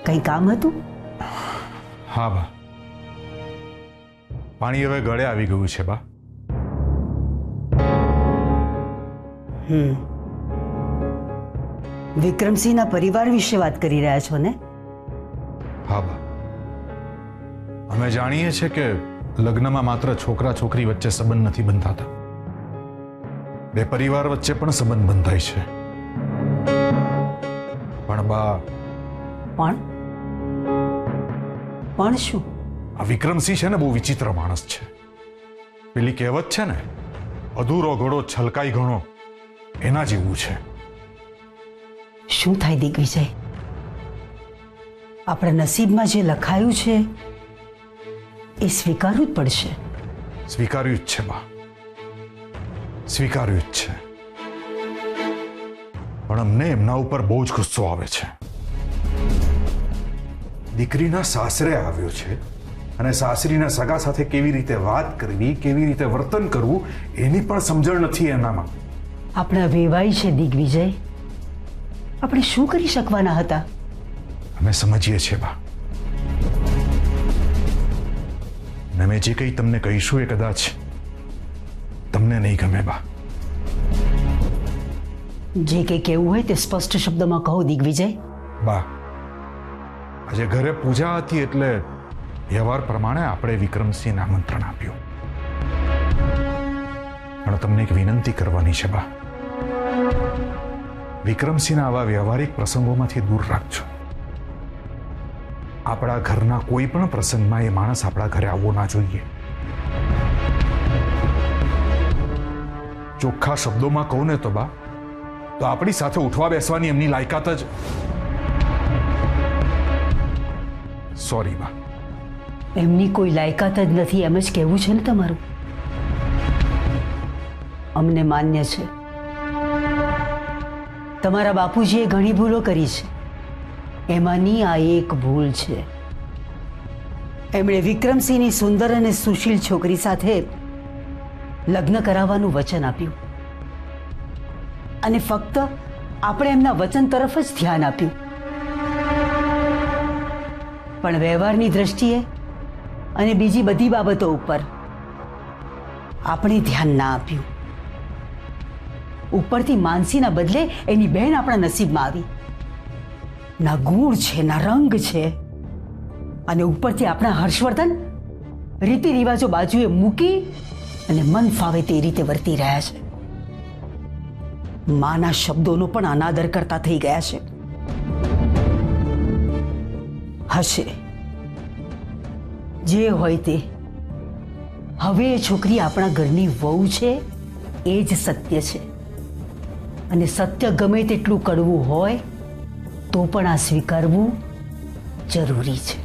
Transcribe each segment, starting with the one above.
કંઈ કામ હતું? હા બા, પાણી હવે ગળે આવી ગયું છે બા. વિક્રમસિંહના પરિવાર વિશે વાત કરી રહ્યા છો ને? હા બા, અમે જાણીએ છીએ કે લગ્નમાં માત્ર છોકરા છોકરી વચ્ચે સંબંધ નથી બંધાતા, બે પરિવાર વચ્ચે પણ સંબંધ બંધાય છે. પણ બા, પણ શું? આ વિક્રમસિંહ છે ને બહુ વિચિત્ર માણસ છે. પેલી કહેવત છે ને, અધૂરો ઘોડો છલકાઈ ઘણો, એના જેવું છે. શું થાય દિગ્વિજય? આપણા નસીબમાં જે લખાયું છે એ સ્વીકારવું જ પડશે. સ્વીકાર્યું જ છે બા, સ્વીકાર્યું જ છે. પણ અમને એમના ઉપર બહુ જ ગુસ્સો આવે છે. દીકરીના સાસરે આવ્યો છે અને સાસરીના સગા સાથે કેવી રીતે વાત કરવી, કેવી રીતે વર્તન કરવું એની પણ સમજણ નથી એનામાં. આપણા વેવાઈ છે દિગ્વિજય, આપણે શું કરી શકવાના હતા? અમે સમજીએ છીએ બા. અને અમે જે કંઈ તમને કહીશું એ કદાચ તમને નહીં ગમે બા. જે કંઈ કહેવું હોય તે સ્પષ્ટ શબ્દમાં કહો દિગ્વિજય. બા, આજે ઘરે પૂજા હતી એટલે વ્યવહાર પ્રમાણે આપણે વિક્રમસિંહને આમંત્રણ આપ્યું. પણ તમને એક વિનંતી કરવાની છે બા, વિક્રમસિંહના આવા વ્યવહારિક પ્રસંગોમાંથી દૂર રાખજો. આપણા ઘરના કોઈ પણ પ્રસંગમાં એ માણસ આપણા ઘરે આવવો ના જોઈએ. ચોખ્ખા શબ્દોમાં કહું ને તો બા, તો આપણી સાથે ઉઠવા બેસવાની એમની લાયકાત જ. સોરી બા. એમની કોઈ લાયકાત જ નથી એમ જ કહેવું છે ને તમારું? અમને માન્ય છે. તમારા બાપુજીએ ઘણી ભૂલો કરી છે, એમાંની આ એક ભૂલ છે. એમણે વિક્રમસિંહની સુંદર અને સુશીલ છોકરી સાથે લગ્ન કરાવવાનું વચન આપ્યું અને ફક્ત આપણે એમના વચન તરફ જ ધ્યાન આપ્યું, પણ વ્યવહારની દ્રષ્ટિએ અને બીજી બધી બાબતો ઉપર આપણે ધ્યાન ના આપ્યું. ઉપરથી માનસીના બદલે એની બહેન આપણા નસીબમાં આવી. ના ગુણ છે, ના રંગ છે, અને ઉપરથી આપણા હર્ષવર્ધન રીતિ રિવાજો બાજુએ મૂકી અને મન ફાવે તે રીતે વર્તી રહ્યા છે. માના શબ્દોનો પણ અનાદર કરતા થઈ ગયા છે. હશે જે હોય તે, હવે એ છોકરી આપણા ઘરની વહુ છે એ જ સત્ય છે. અને સત્ય ગમે તેટલું કડવું હોય તો પણ આ સ્વીકારવું જરૂરી છે.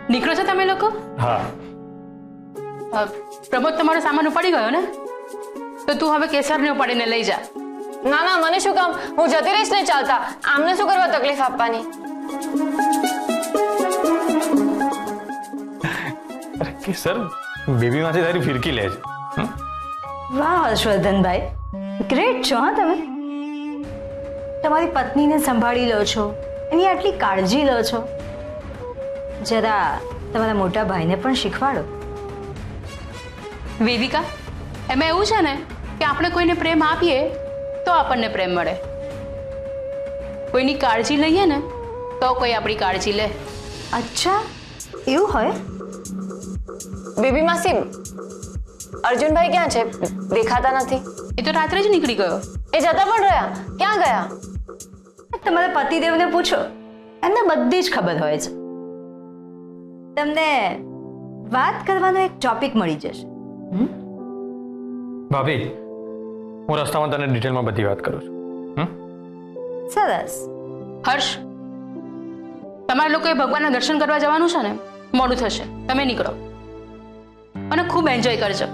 નીકળો છો તમે લોકો? હા. પ્રમોદ, તમારો સામાન ઉપાડી ગયો ને? તો તું હવે કેસરને ઉપાડીને લઈ જા. ના ના, મને શું કામ? હું જતી રહીશ ને ચાલતા. આમને શું કરવા તકલીફ આપવાની? અરે કેસર, બેબીમાંથી તારી ફિરકી લે છે. વાહ હર્ષવર્ધનભાઈ, ગ્રેટ છો હા તમે. તમારી પત્નીને સંભાળી લો છો, એની આટલી કાળજી લો છો. જરા તમારા મોટા ભાઈને પણ શીખવાડો. વેદિકા, એમાં એવું છે ને કે આપણે કોઈને પ્રેમ આપીએ તો આપણને પ્રેમ મળે, કોઈની કાળજી લઈએ ને તો કોઈ આપણી કાળજી લે. અચ્છા, એવું હોય? બેબી માસી, અર્જુનભાઈ ક્યાં છે? દેખાતા નથી. એ તો રાત્રે જ નીકળી ગયો. એ જતા પણ રહ્યા. ક્યાં ગયા? તમારા પતિદેવને પૂછો, એમને બધી જ ખબર હોય છે. તમને વાત કરવાનો એક ટોપિક મળી જશે. ભાભી, હું રસ્તામાં તને ડિટેલમાં બધી વાત કરું છું. સરસ. હર્ષ, તમારે લોકોએ ભગવાનના દર્શન કરવા જવાનું છે ને? મોડું થશે, તમે નીકળો અને ખૂબ એન્જોય કરજો.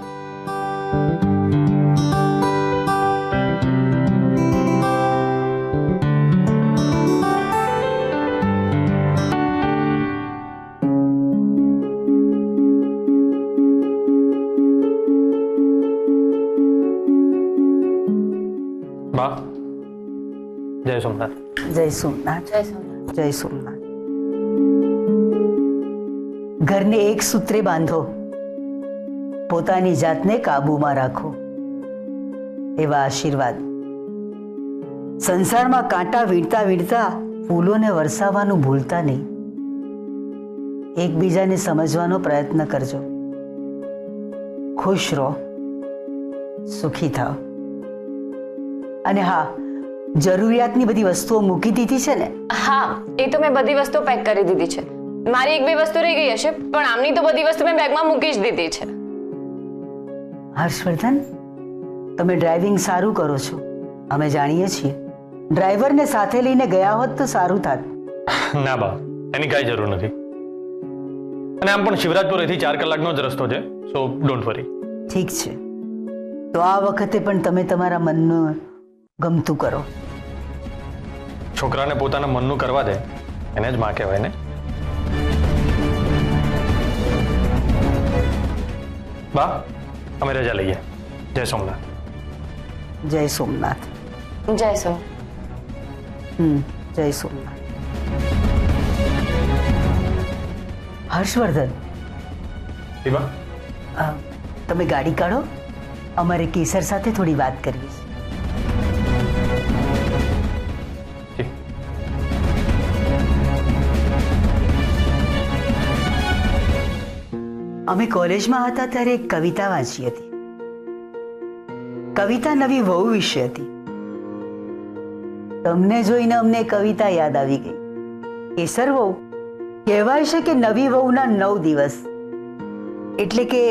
જય સોમનાથ. જય સોમનાથ. જય સોમનાથ. જય સોમનાથ. ઘરને એક સૂત્રે બાંધો, પોતાની જાતને કાબૂમાં રાખો, એવા આશીર્વાદ. સંસારમાં કાંટા વીણતા વીણતા ફૂલોને વરસાવવાનું ભૂલતા નહીં. એકબીજાને સમજવાનો પ્રયત્ન કરજો. ખુશ રહો, સુખી થાઓ. અને હા, જરૂરિયાતની બધી વસ્તુઓ મૂકી દીધી છે ને? હા, એ તો મેં બધી વસ્તુઓ પેક કરી દીધી છે. મારી એક બે વસ્તુ રહી ગઈ હશે, પણ આમની તો બધી વસ્તુ મેં બેગમાં મૂકી જ દીધી છે. હર્ષવર્ધન, તમે ડ્રાઇવિંગ સારું કરો છો, અમે જાણીએ છીએ. ડ્રાઈવરને સાથે લઈને ગયા હોત તો સારું થાત. ના બા, એની કાંઈ જરૂર નથી. અને આમ પણ શિવરાજપુર અહીંથી 4 કલાકનો જ રસ્તો છે, સો ડોન્ટ વરી. ઠીક છે, તો આ વખતે પણ તમે તમારા મનનું ગમતું કરો. છોકરાને પોતાના મનનું કરવા દે એને જ માં કહેવાય ને. બા, અમે રજા લઈએ. જય સોમનાથ. જય સોમનાથ. જય સોમનાથ. જય સોમનાથ. હર્ષવર્ધન, બા, તમે ગાડી કાઢો, અમારે કેસર સાથે થોડી વાત કરવી છે. અમે કોલેજમાં હતા ત્યારે એક કવિતા વાંચી હતી. કવિતા નવી વહુ વિશે હતી. તમને જોઈને અમને કવિતા યાદ આવી ગઈ. કેસર વહુ કહેવાય છે કે નવી વહુના 9 દિવસ, એટલે કે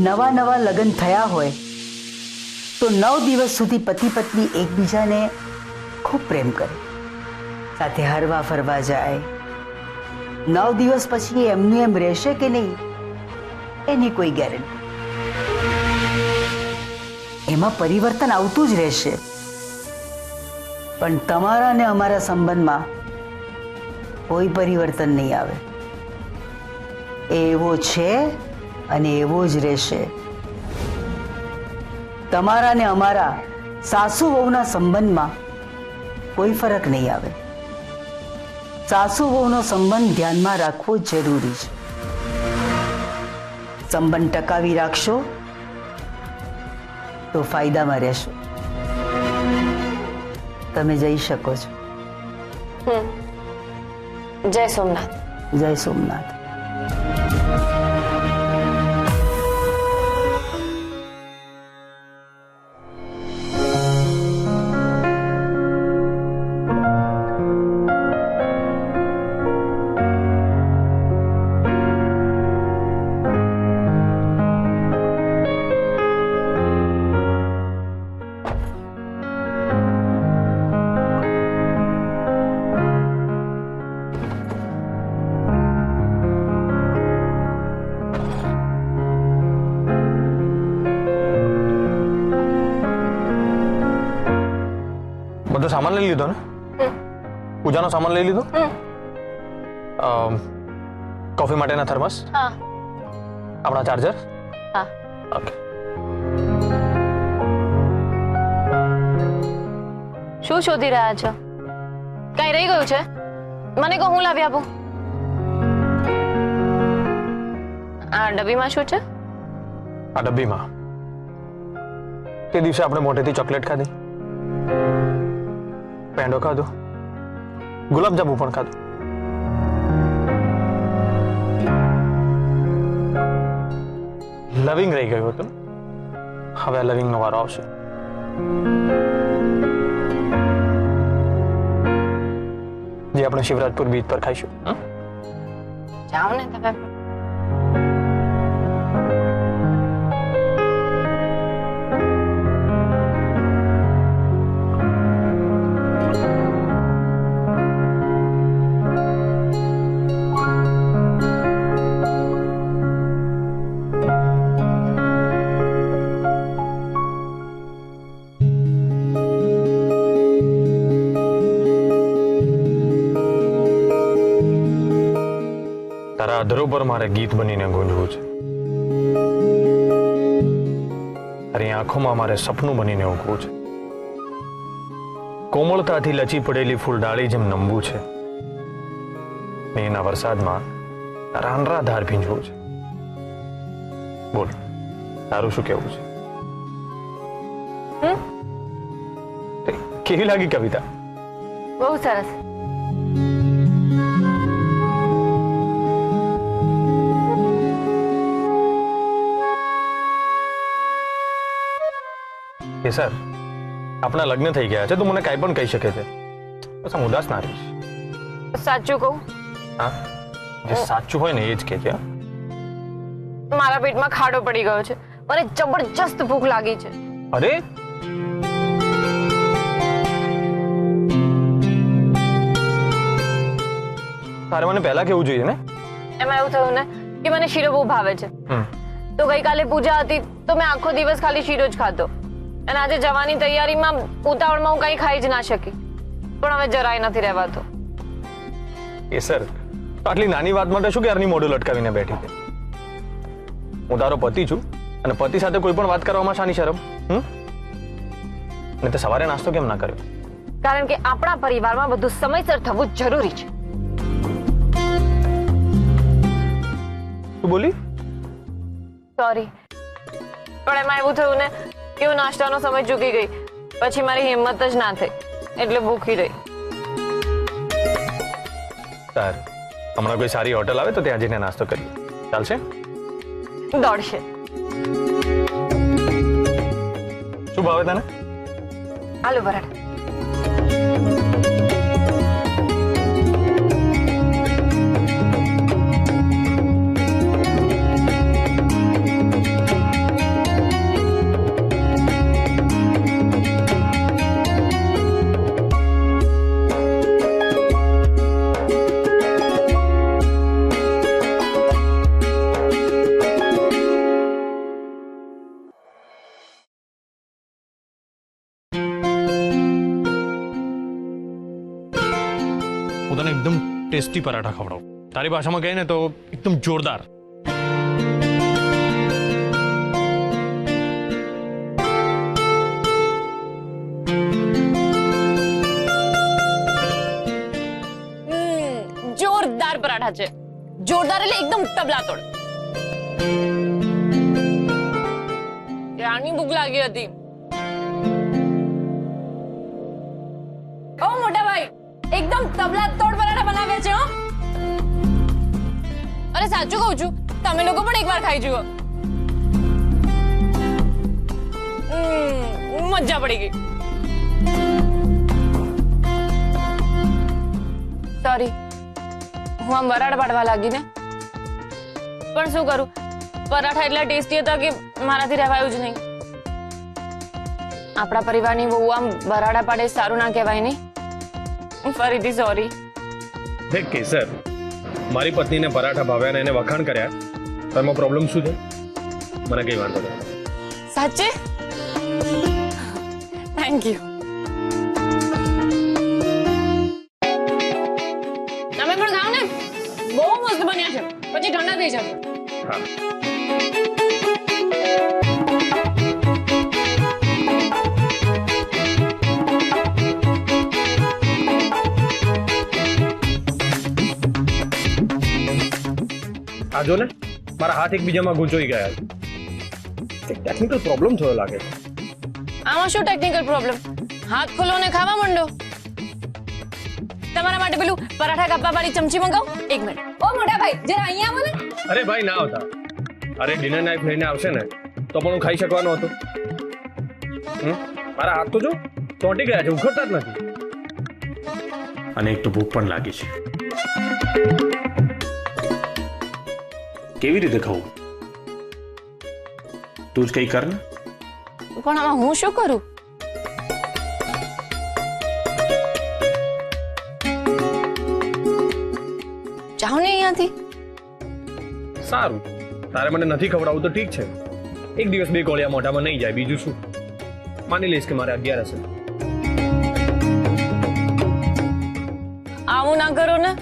નવા નવા લગ્ન થયા હોય તો 9 દિવસ સુધી પતિ પત્ની એકબીજાને ખૂબ પ્રેમ કરે, સાથે હરવા ફરવા જાય. 9 દિવસ પછી એમનું એમ રહેશે કે નહીં એની કોઈ ગેરંટી. એમાં પરિવર્તન આવતું જ રહેશે. પણ તમારા અને અમારા સંબંધમાં કોઈ પરિવર્તન નહીં આવે. એવો છે અને એવો જ રહેશે. તમારા ને અમારા સાસુ વહુના સંબંધમાં કોઈ ફરક નહીં આવે. સાસુ વહુનો સંબંધ ધ્યાનમાં રાખવો જરૂરી છે. સંબંધ ટકાવી રાખશો તો ફાયદામાં રહેશો. તમે જઈ શકો છો. જય સોમનાથ. જય સોમનાથ. બધો સામાન લઈ લીધો ને? પૂજાનો સામાન લઈ લીધો? કોફી માટેના થર્મસ? હા. આપણા ચાર્જર? હા. ઓકે. શું શોધી રહ્યા છો? કઈ રહી ગયું છે? મને કહો, હું લાવી આપું. આ ડબ્બીમાં શું છે? આ ડબ્બીમાં તે દિવસે આપણે મોઢેથી ચોકલેટ ખાધી, પેંડો ખાધો, ગુલાબજાંબુ પણ ખાધું. લવિંગ રહી ગયું હતું. હવે આ લવિંગનો વારો આવશે. જે આપણે શિવરાજપુર બીચ પર ખાઈશું. જાઓ ને તમે. તારા અધરો પર મારે ગીત બનીને ગુંજવું છે. તારી આંખોમાં મારે સપનું બનીને ઊંઘવું છે. કોમળતાથી લચી પડેલી ફૂલડાળી જેમ નમવું છે. મેના વરસાદમાં રાનરા ધાર ભીંજવું છે. બોલ, તારું શું કેવું છે? કેવી લાગી કવિતા? બહુ સરસ. કે સર, આપણા લગ્ન થઈ ગયા છે તો મને કાંઈ પણ કહી શકે છે, બસ હું ઉદાસ ના રહીશ. સાચું કહું, હા, જે સાચું હોય ને એ જ કહેજે. મારા પેટમાં ખાડો પડી ગયો છે. મને જબરજસ્ત ભૂખ લાગી છે. અરે, તારે મને પહેલા કેવું જોઈએ ને? એમાં એવું થયું ને કે મને શીરો બહુ ભાવે છે. તો ગઈકાલે પૂજા હતી તો મેં આખો દિવસ ખાલી શીરો જ ખાધો, અને આજે જવાની તૈયારીમાં ઉતાવળમાં હું કંઈ ખાઈ જ ના શકી. પણ હવે જરાય નથી રહેવાતો. એ સર, આટલી નાની વાત માટે શું ક્યારની મોઢું લટકાવીને બેઠી છે? હું તારો પતિ છું, અને પતિ સાથે કોઈ પણ વાત કરવામાં શાની શરમ? ને તે સવારે નાસ્તો કેમ ના કર્યો? કારણ કે આપણા પરિવારમાં બધું સમયસર થવું જરૂરી છે. તું બોલી? સોરી, પણ એમાં એવું થયું ને કે હું નાસ્તાનો સમય ચૂકી ગઈ. પછી મારી હિંમત જ ના થઈ, એટલે ભૂખી રહી. સારું, હમણાં કોઈ સારી હોટલ આવે તો ત્યાં જઈને નાસ્તો કરીએ, ચાલશે? દોડશે. શું ભાવે તને? આલુ પરાઠા. હું તને એકદમ ટેસ્ટી પરાઠા ખવડાવું. તારી ભાષામાં કહે ને તો એકદમ જોરદાર. જોરદાર પરાઠા છે. જોરદાર એટલે એકદમ તબલાતોડ. ત્યારની ભૂખ લાગી હતી. ઓ મોટા ભાઈ, એકદમ તબલાતોડ પરાઠા બનાવ્યા છે હો. અરે સાચું કહું છું, તમે લોકો પણ એકવાર ખાઈ જુઓ. મજા પડી ગઈ. સોરી, હું આમ વરાળ પાડવા લાગી ને. પણ શું કરું, પરાઠા એટલા ટેસ્ટી હતા કે મારાથી રહેવાયું જ નહીં. આપણા પરિવારની બહુ આમ વરાળા પાડે સારું ના કહેવાય નહીં. ફરીથી સોરી. દેખ કેસર, મારી પત્નીને પરાઠા ભાવ્યા ને એને વખાણ કર્યા, તો એમાં પ્રોબ્લેમ શું છે? મને કઈ વાંધો નહીં. સાચે? Thank you. તમે પણ ખાઓ ને, બહુ મસ્ત બન્યા છે. પછી ઠંડા થઈ જશે. હા. આ જો ને, મારા હાથ એકબીજામાં ગૂંચવાઈ ગયા છે. ટેકનિકલ પ્રોબ્લેમ થયો લાગે છે. આમાં શું ટેકનિકલ પ્રોબ્લેમ? હાથ ખોલો ને ખાવા માંડો. તમારા માટે પેલું પરાઠા કાપવા વાળી ચમચી મંગાવો. એક મિનિટ. ઓ મોટા ભાઈ, જરા અહીંયા આવો ને. અરે ભાઈ, ના આવતા. અરે ડિનર નાઇફ લઈને આવશે ને તો પણ હું ખાઈ શકવાનો હતો. મારા હાથ તો જો ચોંટી ગયા છે, ઉખડતા જ નથી. અને એક તો ભૂખ પણ લાગી છે. કેવી રીતે ખાવું? તું જ કઈ કર ને. પણ આમાં હું શું કરું? જાઓ ને અહીંયાથી. સારું, તારે મને નથી ખવડાવવું તો ઠીક છે. એક દિવસ બે કોળિયા મોઢામાં નહીં જાય, બીજું શું. માની લઈશ કે મારે 11 હશે. આવું ના કરો ને.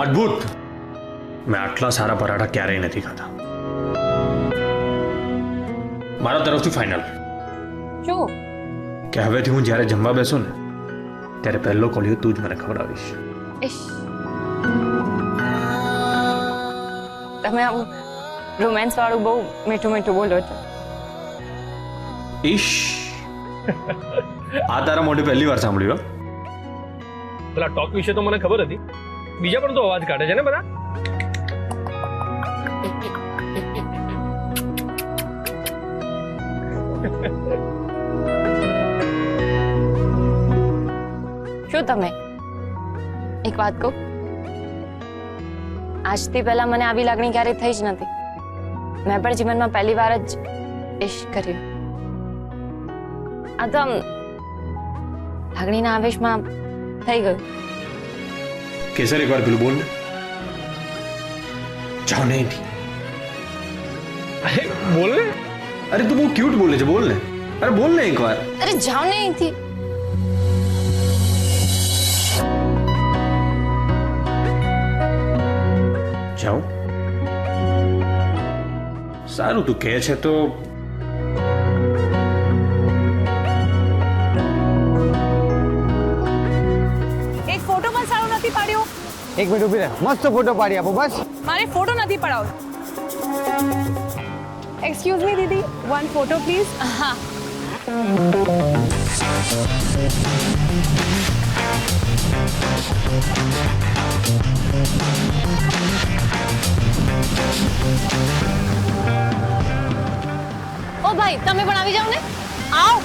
અદ્ભુત. મેં આટલા સારા પરાઠા ક્યારેય નથી ખાધા. મારા તરફથી ફાઇનલ શું? કે હવેથી હું જ્યારે જમવા બેસું ને ત્યારે પહેલો કોળિયો તું જ મને ખવડાવીશ. ઇશ, તમે આમ રોમેન્સ વાળું બહુ મીઠું મીઠું બોલો છો. ઈશ, આ તારા મોઢે પહેલી વાર સાંભળ્યું. પેલા ટોક વિશે તો મને ખબર હતી, બીજા પણ તો અવાજ કાઢે છે ને બધા. શું તમે એક વાત કહું, આજથી પહેલા મને આવી લાગણી ક્યારેય થઈ જ નથી. મેં પણ જીવનમાં પહેલી વાર જ ઇશ્ક કર્યું. આ તો આમ લાગણીના આવેશમાં થઈ ગયું. કેસર એકવાર પેલું બોલ ને. જાઓ ને અહીંથી. બોલ ને. અરે તું બહુ ક્યુટ બોલે છે, બોલ ને. અરે બોલ ને એકવાર. અરે જાઓ ને અહીંથી. જાઓ. સારું, તું કહે છે તો એક ફોટો પણ સારો નથી પાડ્યો. એક મિનિટ ઉભી રહે, મસ્ત ફોટો પાડી આપો બસ. મારે ફોટો નથી પડાવવો. એક્સક્યુઝ મી દીદી, વન ફોટો પ્લીઝ. હા, ઓ ભાઈ તમે પણ આવી જાઓ ને. આવો.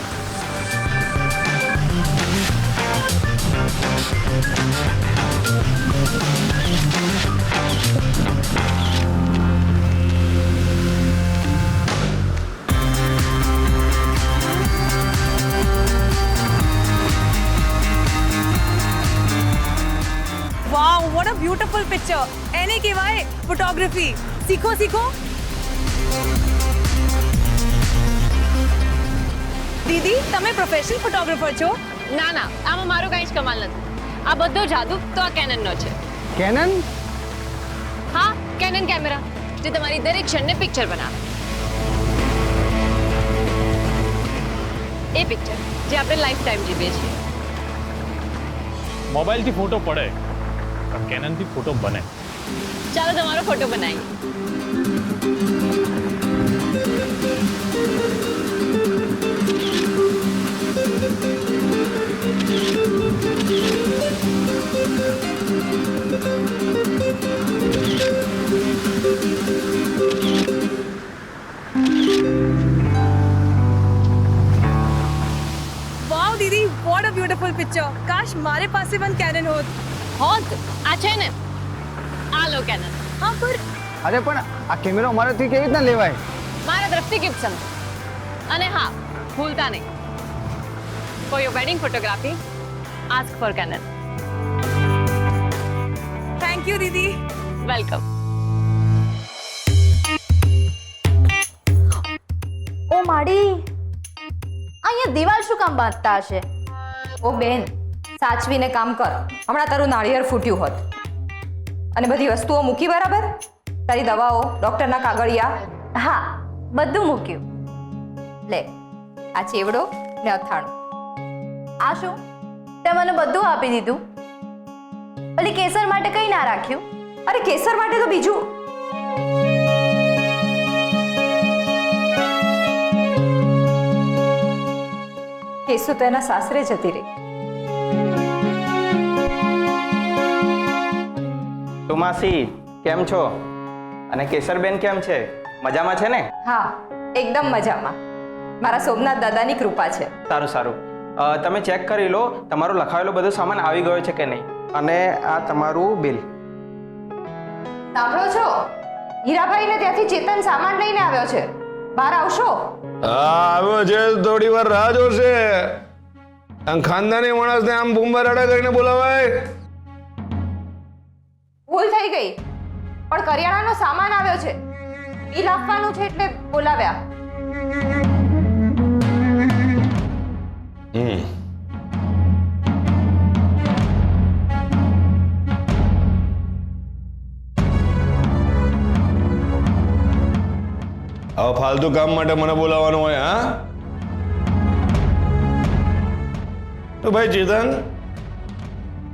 Wow, what a beautiful picture. એને કહેવાય ફોટોગ્રાફી. શીખો શીખો. દીદી તમે પ્રોફેશનલ ફોટોગ્રાફર છો? ના ના, આમાં મારો કઈ જ કમાલ નથી. આ બધો જાદુ તો આ કેનનનો છે. કેનન? હા, કેનન કેમેરા જે તમારી દરેક ક્ષણને પિક્ચર બનાવે. એ પિક્ચર જે આપણે લાઈફ ટાઈમ જીવીએ છીએ. મોબાઈલથી ફોટો પડે પણ કેનનથી ફોટો બને. ચાલો તમારો ફોટો બનાવીએ. વાવ દીદી, વોટ અ બ્યુટીફુલ પિક્ચર. કાશ મારે પાસે પણ કેનન હોત. હોત આ છે ને, આ લો કેનન. હા પર અરે પણ આ કેમેરો અમારાથી કેવી રીતના લેવાય? મારા તરફથી ગિફ્ટ સમજો. અને હા, ભૂલતા નહીં, for your wedding photography ask for Canon. Thank you દીદી. વેલકમ. ઓ માડી, અહીંયા દિવાલ શું કામ બાંધતા હશે? ઓ બેન, સાચવીને કામ કર. હમણાં તારું નાળિયેર ફૂટ્યું હોત. અને બધી વસ્તુઓ મૂકી બરાબર? તારી દવાઓ, ડોક્ટરના કાગળિયા? હા, બધું મૂક્યું. લે, આ ચેવડો ને અથાણું. આ શું? તે મને બધું આપી દીધું. ઓલી કેસર માટે કંઈ ના રાખ્યું? અરે કેસર માટે તો બીજું. કેસુ તો એના સાસરે જતી રહી. તો માસી કેમ છો? અને કેસરબેન કેમ છે? મજામાં છે ને? હા, એકદમ મજામાં. મારા સોમનાથ દાદાની કૃપા છે. સારું સારું. તમે ચેક કરી લો તમારો લખાવેલો બધો સામાન આવી ગયો છે કે નહીં. અને આ તમારું બિલ. સાંભળો છો? હીરાભાઈને ત્યાંથી ચેતન સામાન લઈને આવ્યો છે. બહાર આવશો? આવ્યો છે, થોડી વાર રાહ જોશે. આમ ખાનદાની માણસને આમ બુંબારાડા કરીને બોલાવાય? ભૂલ થઈ ગઈ, પણ કરિયાણાનો સામાન આવ્યો છે. બિલ આપવાનું છે એટલે બોલાવ્યા. આવા ફાલતુ કામ માટે મને બોલાવવાનું હોય? હા તો ભાઈ ચેતન,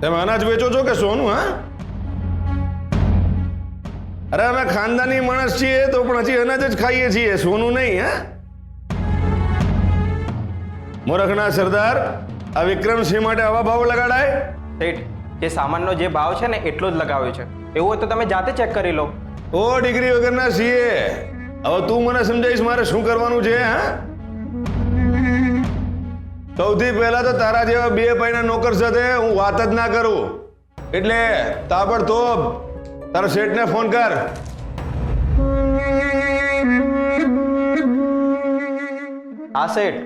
તમે અનાજ વેચો છો કે સોનું? હા, અરે અમે ખાનદાની માણસ છીએ તો પણ હજી અનાજ જ ખાઈએ છીએ, સોનું નહીં. હા, મોરખના સરદાર, આ વિક્રમસિંહ માટે આવા ભાવ લગાડાય? શેઠ, જે સામાનનો જે ભાવ છે ને એટલો જ લગાવ્યો છે. એવું હોય તો તમે જાતે ચેક કરી લો. ઓ ડિગ્રી વગરના સીએ, હવે તું મને સમજાઈશ મારે શું કરવાનું છે? હા, સૌથી પહેલા તો તારા જેવા બે પૈના નોકર સાથે હું વાત જ ના કરું. એટલે તાબડતોબ તારા શેઠને ફોન કર. હા શેઠ,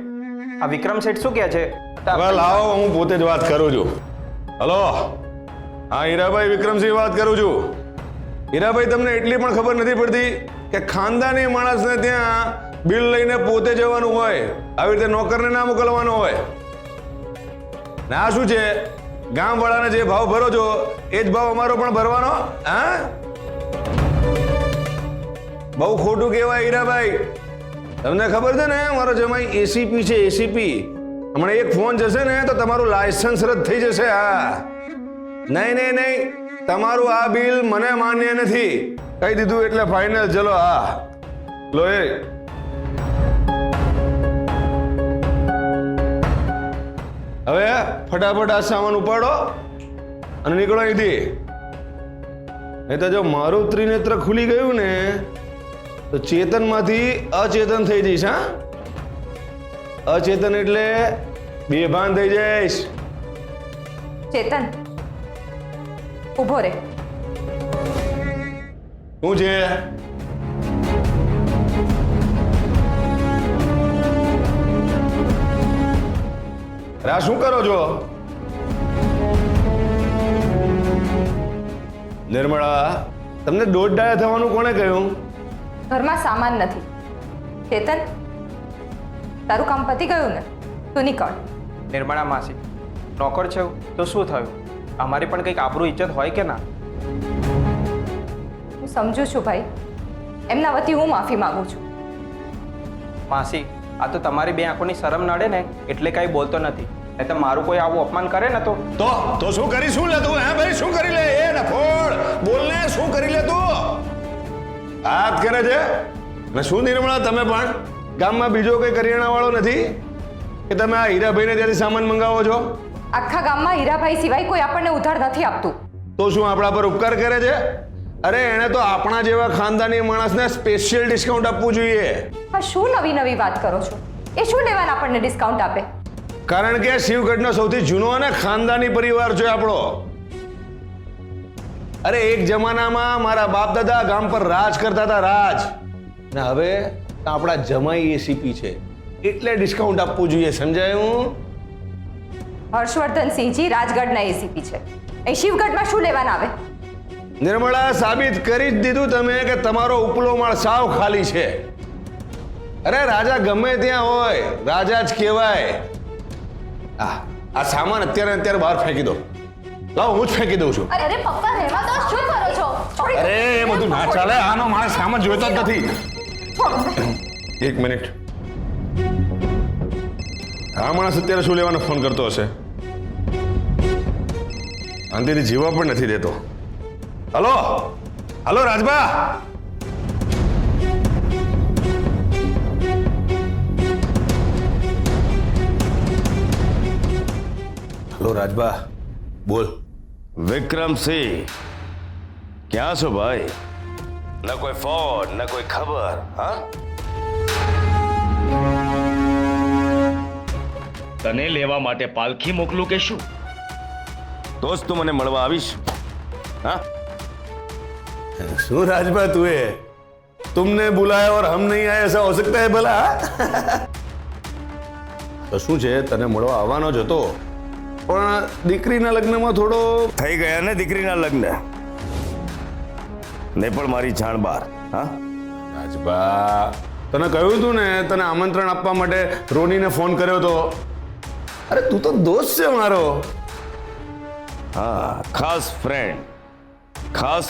આ વિક્રમ શેઠ શું કહે છે? હવે લાવો, હું પોતે જ વાત કરું છું. હલો, હા હીરાભાઈ, વિક્રમસિંહ વાત કરું છું. હીરાભાઈ, તમને એટલી પણ ખબર નથી પડતી કે ખાનદાની માણસને ત્યાં બિલ લઈને પોતે જવાનું હોય, આવી રીતે નોકરને ના મોકલવાનો હોય. ને આ શું છે, ગામવાળાને જે ભાવ ભરો છો એ જ ભાવ અમારો પણ ભરવાનો? હા, બહુ ખોટું કહેવાય હીરાભાઈ. તમને ખબર છે ને, મારો જમાઈ એસીપી છે, એસીપી. હમણાં એક ફોન જશે ને તો તમારું લાયસન્સ રદ થઈ જશે. હા, નહીં નહીં નહીં, તમારું આ બિલ મને માન્ય નથી. કહી દીધું એટલે ફાઇનલ. ચલો, હા લો. એ હવે ફટાફટ આ સામાન ઉપાડો અને નીકળો અહીંથી. નહીં તો જો મારું ત્રિનેત્ર ખુલી ગયું ને તો ચેતનમાંથી અચેતન થઈ જઈશ. હા, અચેતન એટલે બેભાન થઈ જઈશ. ચેતન, ઊભો રે. શું છે? આ શું કરો છો? નિર્મળા, તમને દોઢ ડાયા થવાનું કોણે કહ્યું? ઘરમાં સામાન નથી. ચેતન, તારું કામ પતી ગયું ને? તું નીકળ. નિર્મળા માસી, નોકર છે તો શું થયું? અમારી પણ કંઈક આબરૂ ઇજ્જત હોય કે ના? હું સમજુ છું ભાઈ, એમના વતી હું માફી માંગુ છું. માસી, આ તો તમારી બે આંખોની શરમ નડે ને એટલે કાંઈ બોલતો નથી. નહીં તો મારું કોઈ આવું અપમાન કરે ને તો શું કરી શું લે તું? હે ભાઈ, શું કરી લે? એ નફોડ બોલ ને, શું કરી લે તું? હાથ કરે છે ને શું? નિર્મળા, તમે પણ ગામમાં બીજો કોઈ કરિયાણા વાળો નથી કે તમે આ હીરાભાઈને ત્યાંથી સામાન મંગાવો છો? આખા ગામમાં હીરાભાઈ સિવાય કોઈ આપણને ઉધાર નથી આપતું. તો શું આપણા પર ઉપકાર કરે છે? અરે, એણે તો આપણા જેવા ખાનદાની માણસને સ્પેશિયલ ડિસ્કાઉન્ટ આપવું જોઈએ. આ શું નવી નવી વાત કરો છો? એ શું લેવાના આપણને ડિસ્કાઉન્ટ આપે? કારણ કે શિવગઢનો સૌથી જૂનો અને ખાનદાની પરિવાર છે આપણો. અરે, એક જમાનામાં મારા બાપ દાદા ગામ પર રાજ કરતા હતા, રાજ. ને હવે આપણા જમાઈ એસીપી છે એટલે ડિસ્કાઉન્ટ આપવું જોઈએ. સમજાયું? હર્ષવર્ધનસિંહજી રાજગઢના એસીપી છે, એ શિવગઢમાં શું લેવાના આવે? નિર્મળા, સાબિત કરી જ દીધું તમે કે તમારો ઉપલો માળ સાવ ખાલી છે. અરે, રાજા ગમે ત્યાં હોય, રાજા જ કહેવાય. આ સામાન અત્યારે બહાર ફેંકી દો. લાવો, હું જ ફેંકી દઉં છું. અરે પપ્પા, રહેવા દો. શું કરો છો? અરે, એ બધું ના ચાલે. આનો માણસ સામાન જોઈતો જ નથી. એક મિનિટ. આ માણસ અત્યારે શું લેવાનો ફોન કરતો હશે? શાંતિથી જીવવા પણ નથી દેતો. Hello hello, Rajba. Hello Rajba, બોલ. વિક્રમસિંહ, ક્યાં છો ભાઈ? ન કોઈ ફોન, ન કોઈ ખબર. હા, તને લેવા માટે પાલખી મોકલું કે શું? દોસ્ત, તું મને મળવા આવીશ? હા, શું રાજબા, તું तुमने बुलाया और हम नहीं आए ऐसा हो सकता है भला? તો શું છે, તને મળવા આવવાનો જ હતો પણ દીકરીના લગ્નમાં થોડો થઈ ગયા ને દીકરીના લગ્ન, ને પણ મારી જાણ બહાર. હા રાજબા, તને કહ્યું હતું ને તને આમંત્રણ આપવા માટે રોનીને ફોન કર્યો હતો. અરે તું તો દોસ્ત છે મારો. હા, ખાસ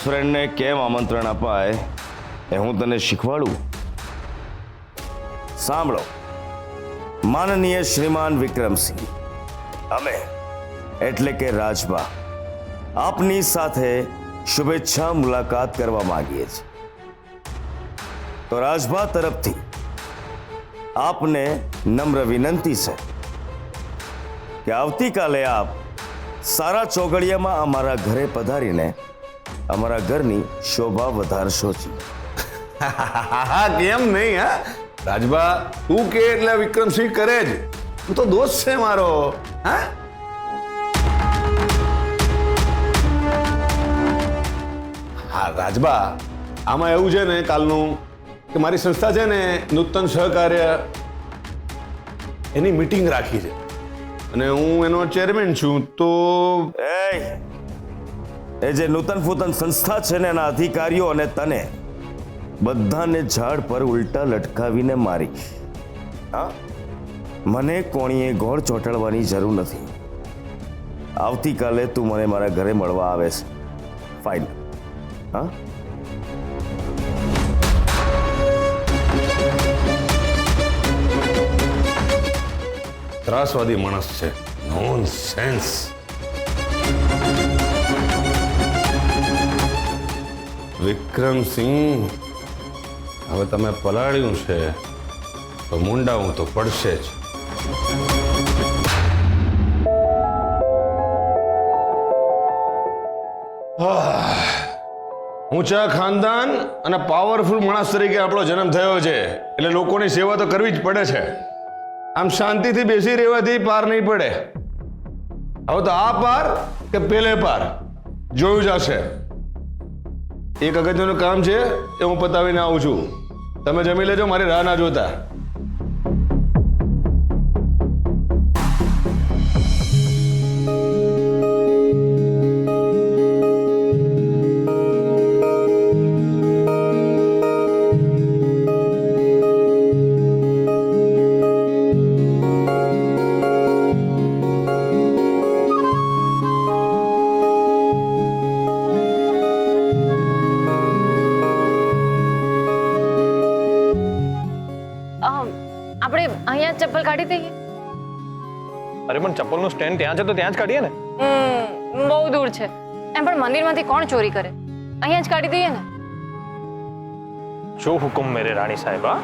ફ્રેન્ડને કેમ આમંત્રણ અપાય એ હું તને શીખવાડું. સાંભળો, માનનીય શ્રીમાન વિક્રમસિંહ, અમે એટલે કે રાજભા આપની સાથે શુભેચ્છા મુલાકાત કરવા માંગીએ છીએ. તો રાજભા તરફથી આપને નમ્ર વિનંતી છે કે આવતીકાલે આપ સારા ચોગડિયામાં અમારા ઘરે પધારીને અમારા ઘરની શોભા વધારશો જી. હા, કેમ નહીં? હા રાજભા, તું કે એટલે વિક્રમસિંહ કરે જ. તું તો દોસ્ત છે મારો. હા હા રાજભા, આમાં એવું છે ને કાલનું કે મારી સંસ્થા છે ને નૂતન સહકાર્ય એની મીટિંગ રાખી છે અને હું એનો ચેરમેન છું. તો એ જે નૂતન ફૂતન સંસ્થા છે ને એના અધિકારીઓ અને તને બધાને ઝાડ પર ઉલટા લટકાવીને મારી. હા, મને કોણીએ ગોળ ચોંટાડવાની જરૂર નથી. આવતીકાલે તું મને મારા ઘરે મળવા આવે છે. ફાઇન. હા, ત્રાસવાદી માણસ છે. નોનસેન્સ. વિક્રમસિંહ, હવે તમે પલાળ્યું છે તો મુંડાવું તો પડશે જ. ઊંચા ખાનદાન અને પાવરફુલ માણસ તરીકે આપણો જન્મ થયો છે એટલે લોકોની સેવા તો કરવી જ પડે છે. આમ શાંતિથી બેસી રહેવાથી પાર નહીં પડે. હવે તો આ પાર કે પેલે પાર જોયું જશે. એક અગત્યનું કામ છે એ હું પતાવીને આવું છું. તમે જમી લેજો, મારી રાહ ના જોતા. આપણે અહીંયા ચપ્પલ કાઢી દઈએ. અરે પણ ચપ્પલનું સ્ટેન્ડ ત્યાં છે તો ત્યાં જ કાઢીએ ને. બહુ દૂર છે. એમ પણ મંદિરમાંથી કોણ ચોરી કરે? અહીંયા જ કાઢી દઈએ ને. જો હુકુમ મેરે રાણી સાહેબા.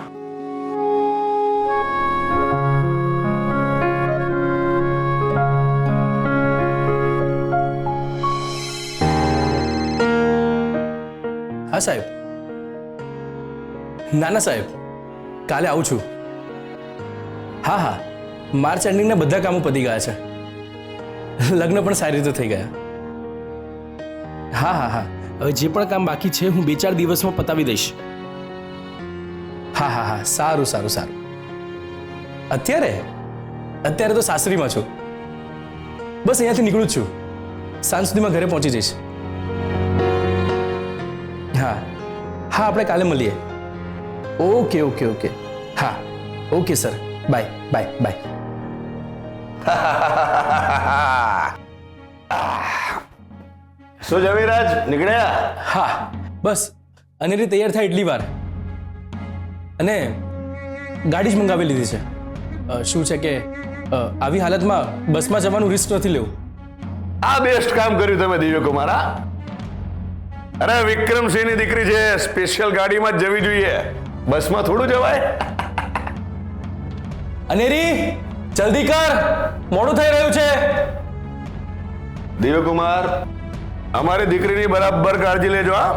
હા સાહેબ. ના સાહેબ, કાલે આવું છું. હા હા, માર્ચ એન્ડિંગના બધા કામો પતી ગયા છે. લગ્ન પણ સારી રીતે થઈ ગયા. હા હા હા, હવે જે પણ કામ બાકી છે હું 2-4 દિવસમાં પતાવી દઈશ. હા હા હા, સારું સારું સારું. અત્યારે તો સાસરીમાં છું. બસ અહીંયાથી નીકળું જ છું. સાંજ સુધીમાં ઘરે પહોંચી જઈશ. હા હા, આપણે કાલે મળીએ. Okay okay okay. હા okay sir, bye bye bye. શું જમીરાજ, નીકળ્યા? હા બસ, અનેરી તૈયાર થાય એટલી વાર. અને ગાડી જ મંગાવી લીધી છે. શું છે કે આવી હાલતમાં બસમાં જવાનું રિસ્ક નથી લેવું. આ બેસ્ટ કામ કર્યું તમે દિવ્યકુમાર. અરે વિક્રમસિંહની દીકરી છે, સ્પેશિયલ ગાડીમાં જ જવી જોઈએ, બસમાં થોડું જવાય. અનેરી જલ્દી કર, મોડું થઈ રહ્યું છે. દિવ્યકુમાર, અમારી દીકરીની બરાબર કાળજી લેજો. હા,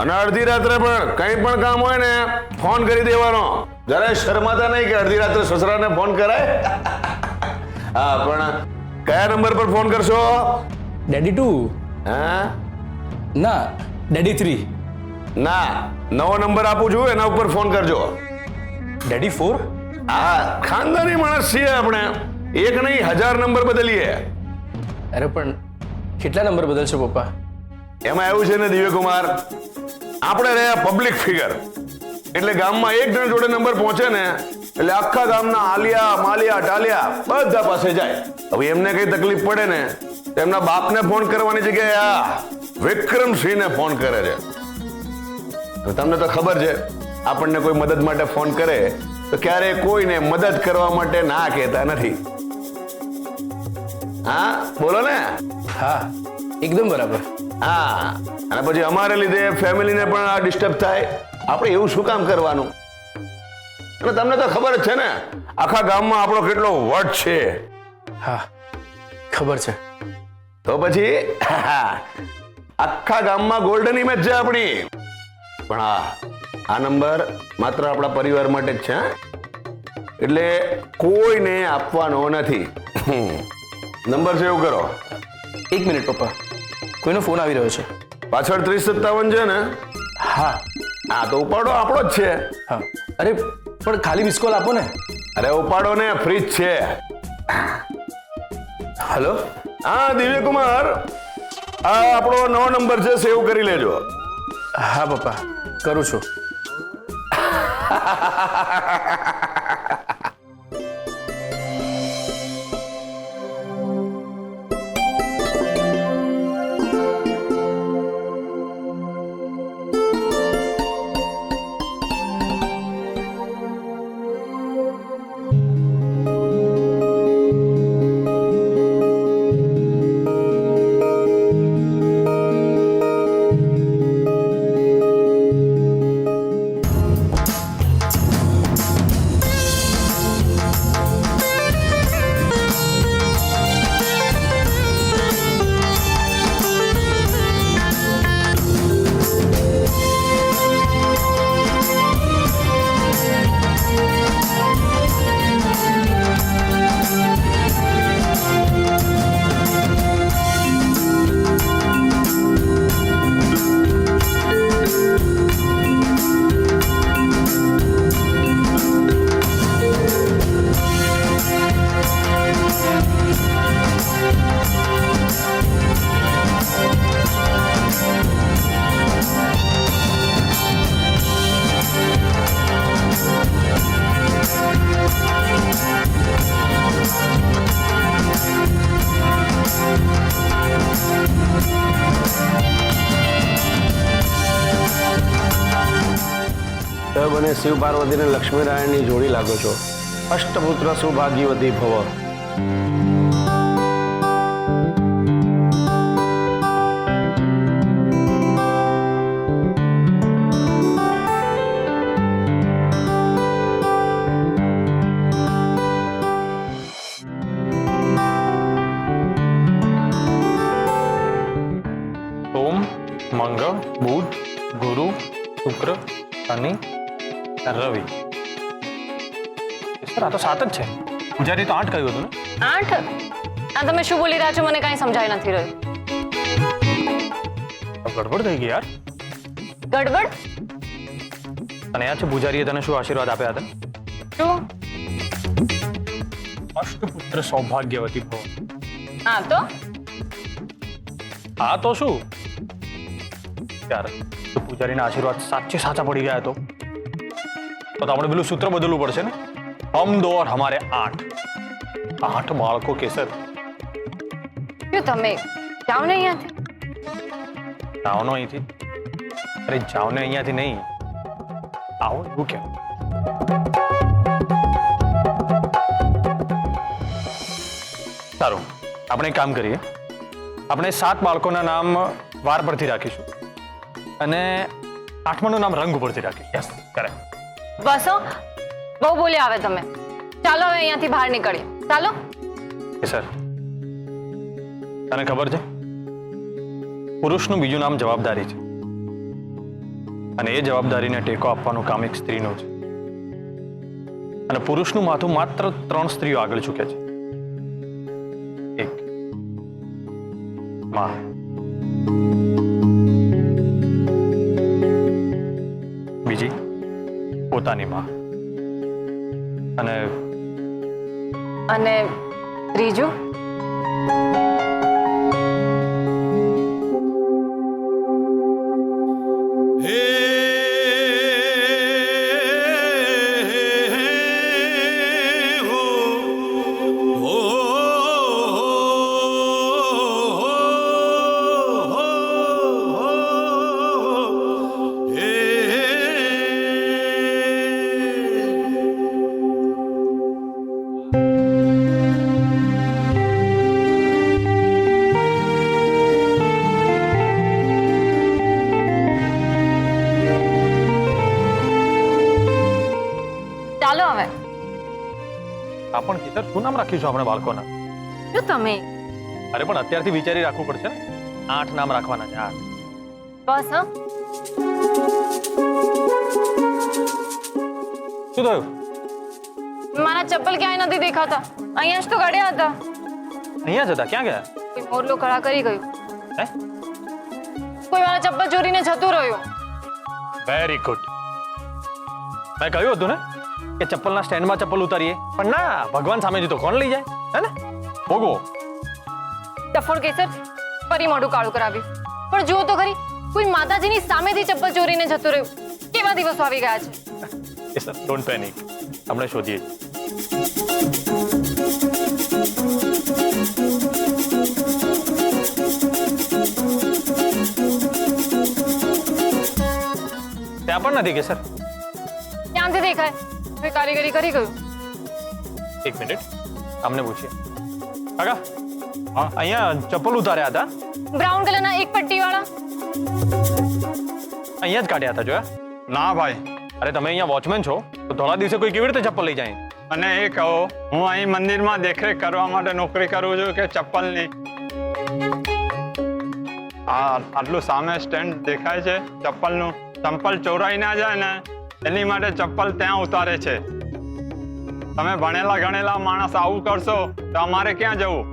અને અડધી રાત્રે પણ કંઈ પણ કામ હોય ને ફોન કરી દેવાનો. જરાય શરમાતા નહીં કે અડધી રાત્રે સસરાને ફોન કરાય. હા, પણ કયા નંબર પર ફોન કરશો? ડેડી 2. હા ના, ડેડી 3. ના, નવો નંબર આપું છું, એના ઉપર ફોન કરજો. ડેડી 4? હા, ખાનદાની માણસ છીએ આપણે, એક નહીં 1000 નંબર બદલીએ. અરે પણ કેટલા નંબર બદલશો પપ્પા? એમાં એવું છે ને દિવ્યકુમાર, આપણે રહ્યા પબ્લિક ફિગર, એટલે ગામમાં એક જણ જોડે નંબર પહોંચે ને એટલે આખા ગામના આલિયા માલિયા ટાલિયા બધા પાસે જાય. હવે એમને કઈ તકલીફ પડે ને તેમના બાપને ફોન કરવાની જગ્યાએ આ વિક્રમસિંહને ફોન કરે છે. તમને તો ખબર છે આપણને કોઈ મદદ માટે ફોન કરે તો ક્યારે કોઈને મદદ કરવા માટે ના કહેતા નથી. હા બોલો ને. હા એકદમ બરાબર. હા અને પછી અમારે લીધે ફેમિલીને પણ આ ડિસ્ટર્બ થાય. આપણે એવું શું કામ કરવાનું? અને તમને તો ખબર જ છે ને આખા ગામમાં આપણો કેટલો વટ છે. હા ખબર છે. તો પછી આખા ગામમાં ગોલ્ડન ઇમેજ છે આપણી. પણ આ નંબર માત્ર આપણા પરિવાર માટે જ છે, એટલે કોઈને આપવાનો નથી. નંબર સેવ કરો. 1 મિનિટ પપ્પા, કોઈનો ફોન આવી રહ્યો છે. પાછળ 3057 છે ને? હા હા તો ઉપાડો, આપણો જ છે. હા અરે પણ ખાલી મિસ કોલ આપો ને. અરે ઉપાડો ને, ફ્રી જ છે. હલો. હા દિવ્ય કુમાર, આ આપણો નવો નંબર છે, સેવ કરી લેજો. હા પપ્પા કરું છું. અને શિવ પાર્વતી અને લક્ષ્મીનારાયણની જોડી લાગો છો. અષ્ટપુત્ર સૌભાગ્યવતી ભવ. સોમ, મંગળ, બુધ, ગુરુ, શુક્ર, શનિ, રવિ. સર આ તો 7 જ છે. પૂજારી તો 8 કહ્યું હતું ને? 8? આ તમે શું બોલી રહ્યા છો? મને કાંઈ સમજાઈ નથી રહ્યું. ગડબડ થઈ ગઈ યાર. ગડબડ? અને યાદ છે પૂજારીએ તને શું આશીર્વાદ આપ્યા હતા? શું? અષ્ટપુત્ર સૌભાગ્યવતી ભવ. હા તો હા તો શું યાર, તો પૂજારીના આશીર્વાદ સાચે સાચા પડી ગયા તો આપણે પેલું સૂત્ર બદલવું પડશે ને. હમ દો ઓર હમારે 8 બાળકો કેસર. શું તમે જાઓ ને અહીંયાથી? જાઓ ને અહીંથી? અરે જાઓ ને અહીંયાથી નહીં, આવો એવું કેમ? સારું, આપણે એક કામ કરીએ. આપણે 7 બાળકોના નામ વાર પરથી રાખીશું અને 8માનું નામ રંગ ઉપરથી રાખીશું. Yes correct. બસો બહુ બોલ્યા આવે તમે. ચાલો હવે અહીંયાથી બહાર નીકળીએ. ચાલો. સર તને ખબર છે પુરુષનું બીજું નામ જવાબદારી છે અને એ જવાબદારીને ટેકો આપવાનું કામ એક સ્ત્રીનું છે. અને પુરુષનું માથું માત્ર 3 સ્ત્રીઓ આગળ ઝૂકે છે. એક માં, બીજી પોતાની માં અને ત્રીજું પણ કેસર શું નામ રાખીશું આપણે બાળકોના? જો તમે અરે પણ અત્યારથી વિચારી રાખવું પડશે ને. 8 નામ રાખવાના છે. 8. બસ હા શું થયું? મારા ચપ્પલ ક્યાંય નથી દેખાતા. અહીંયા જ તો ગાડ્યા હતા. અહીંયા જ હતા. ક્યાં ગયા? કોઈ મોરલો કળા કરી ગયું. હે? કોઈ મારા ચપ્પલ ચોરીને જતું રહ્યું. Very good. મેં કહ્યું હતું ને કે ચપ્પલના સ્ટેન્ડમાં ચપ્પલ ઉતારીએ, પણ ના, ભગવાન સામે તો કોણ લઈ જાય? હે ને? ભોગવો. ટફોડ કેસર ફરી મોઢું કાળું કરાવ્યું. પણ જુઓ તો ખરી, કોઈ માતાજીની સામેથી ચપ્પલ ચોરીને જતું રહ્યું. કેવા દિવસો આવી ગયા છે. કેસર ડોન્ટ પેનિક. આપણે શોધીએ. ત્યાં પણ નથી કેસર. ક્યાંથી દેખાય? કોઈ કારીગરી કરી ગયું. એક મિનિટ, અમને પૂછીએ. કાકા, અહીંયા ચપ્પલ ઉતાર્યા હતા. બ્રાઉન કલરના એક પટ્ટી વાળા. અહીંયા જ કાઢ્યા હતા, જોયા? ના ભાઈ, અરે તમે અહીંયા વોચમેન છો, તો થોડા દિવસે કોઈ કેવી રીતે ચપ્પલ લઈ જાય? અને એ કહો, હું અહીં મંદિરમાં દેખરેખ કરવા માટે નોકરી કરું છું કે ચપ્પલની? આટલું સામે સ્ટેન્ડ દેખાય છે ચપ્પલનું. ચંપલ ચોરાઈ ના જાય ને એની માટે ચપ્પલ ત્યાં ઉતારે છે. તમે ભણેલા ગણેલા માણસ આવું કરશો તો અમારે ક્યાં જવું?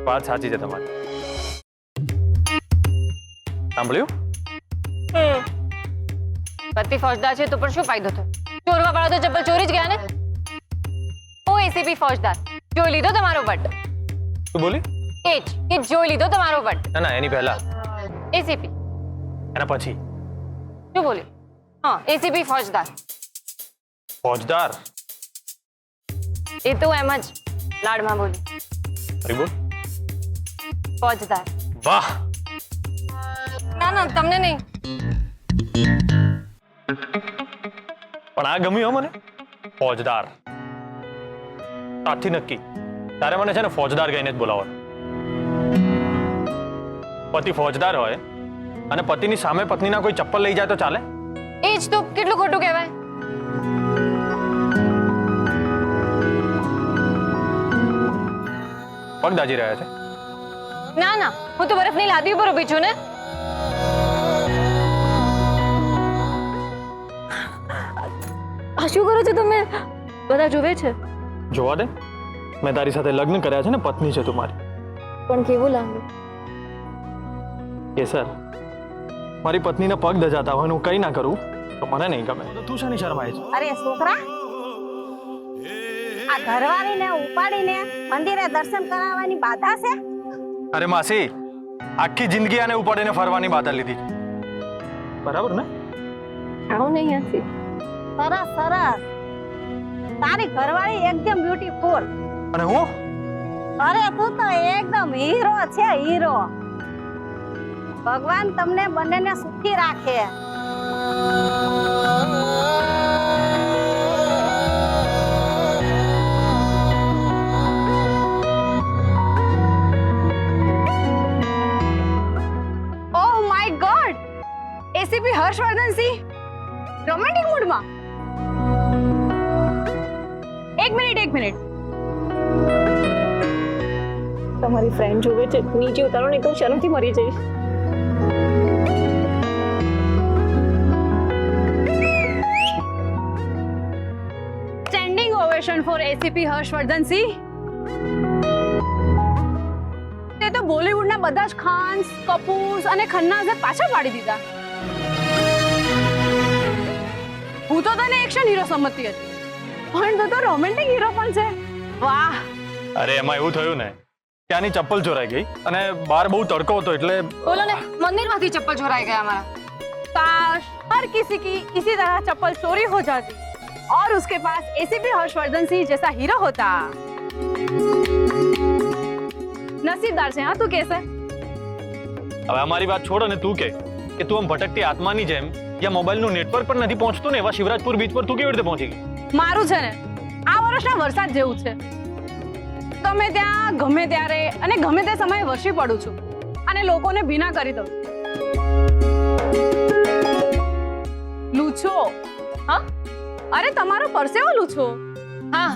વાત સાચી છે તમારી. સાંભળ્યું? પતિ ફોજદાર છે તો પણ શું ફાયદો થયો? ચોરવા વાળા તો ચપ્પલ ચોરી જ ગયા ને. ઓ એસીપી ફોજદાર, જોઈ લીધો તમારો વટ? શું બોલી? એ જ કે જોઈ લીધો તમારો વટ. ના ના, એની પહેલા. એસીપી એના પછી. શું બોલ્યો? હા, એસીપી ફોજદાર. ફોજદાર? એ તો એમ જ લાડમાં બોલી. ફરી બોલ. ફોજદાર. વાહ. ના ના, તમને નહીં. પણ આ ગમ્યું હો મને. ફોજદાર. આજથી નક્કી તારે મને છે ને ફોજદાર કહીને જ બોલાવવાનો. પતિ ફોજદાર હોય અને પતિની સામે પત્નીના કોઈ ચપ્પલ લઈ જાય તો ચાલે? એ જ તો કેટલું ખોટું કહેવાય. પગ દાજી રહ્યા છે. ના ના, હું તો બરફની લાદી ઉપર ઊભી છું ને. આ શું કરો છો તમે? બધા જોવે છે. જોવા દે, મેં તારી સાથે લગ્ન કર્યા છે ને, પત્ની છે તું મારી. પણ કેવું લાગ્યું? કેસર, મારી પત્નીને પગ દજાતા હોય હું કઈ ના કરું તો મને નહીં ગમે. તું શાની શરમાય છે? અરે છોકરા, આ ઘરવાળીને ઉપાડીને મંદિરે દર્શન કરાવવાની બાધા છે? અરે માસી, આખી જિંદગી આને ઉપાડીને ફરવાની બાધા લીધી છે. બરાબર ને? આવું નહીં હતી. સરસ સરસ, તારી ઘરવાળી એકદમ બ્યુટીફુલ. અને હું? અરે તું તો એકદમ હીરો છે, હીરો. ભગવાન તમને બંનેને સુખી રાખે. Oh my god, ACP Harshvardhan Singh romantic મૂડમાં. એક મિનિટ. તમારી ફ્રેન્ડ જોવે છે, નીચે ઉતારો નહીં તો શરમથી મરી જઈશ. Standing ovation for ACP Harshvardhan Singh. તે તો બોલિવૂડના બધા જ ખાન્સ, કપૂર્સ અને ખન્નાઝે પાછા પાડી દીધા. હું તો તને એક્શન હીરો સમજતી હતી, પણ તું તો રોમેન્ટિક હીરો પણ છે. વાહ. અરે એમાં એવું થયું ને કે આની ચપ્પલ ચોરાઈ ગઈ અને બહાર બહુ તડકો હતો એટલે. બોલો ને, મંદિરમાંથી ચપ્પલ ચોરાઈ ગયા અમારા. काश हर किसी की इसी तरह चप्पल चोरी हो जाती और उसके पास एसीपी हर्षवर्धन सिंह जैसा हीरो होता. नसीबदार છે હા તું કેસે. હવે અમારી વાત છોડ અને તું કે તું આમ ભટકતી આત્માની જેમ જ્યાં મોબાઈલનું નેટવર્ક પણ નથી પહોંચતું ને એવા શિવરાજપુર બીચ પર તું કેવી રીતે પહોંચી ગઈ? મારું છે ને આ વર્ષના વરસાદ જેવું છે. ગમે ત્યાં ગમે ત્યારે અને ગમે તે સમયે વરસી પડું છું અને લોકોને ભીના કરી દઉં. લૂછો? હા, અરે તમારો પરસેવો લૂછો. હા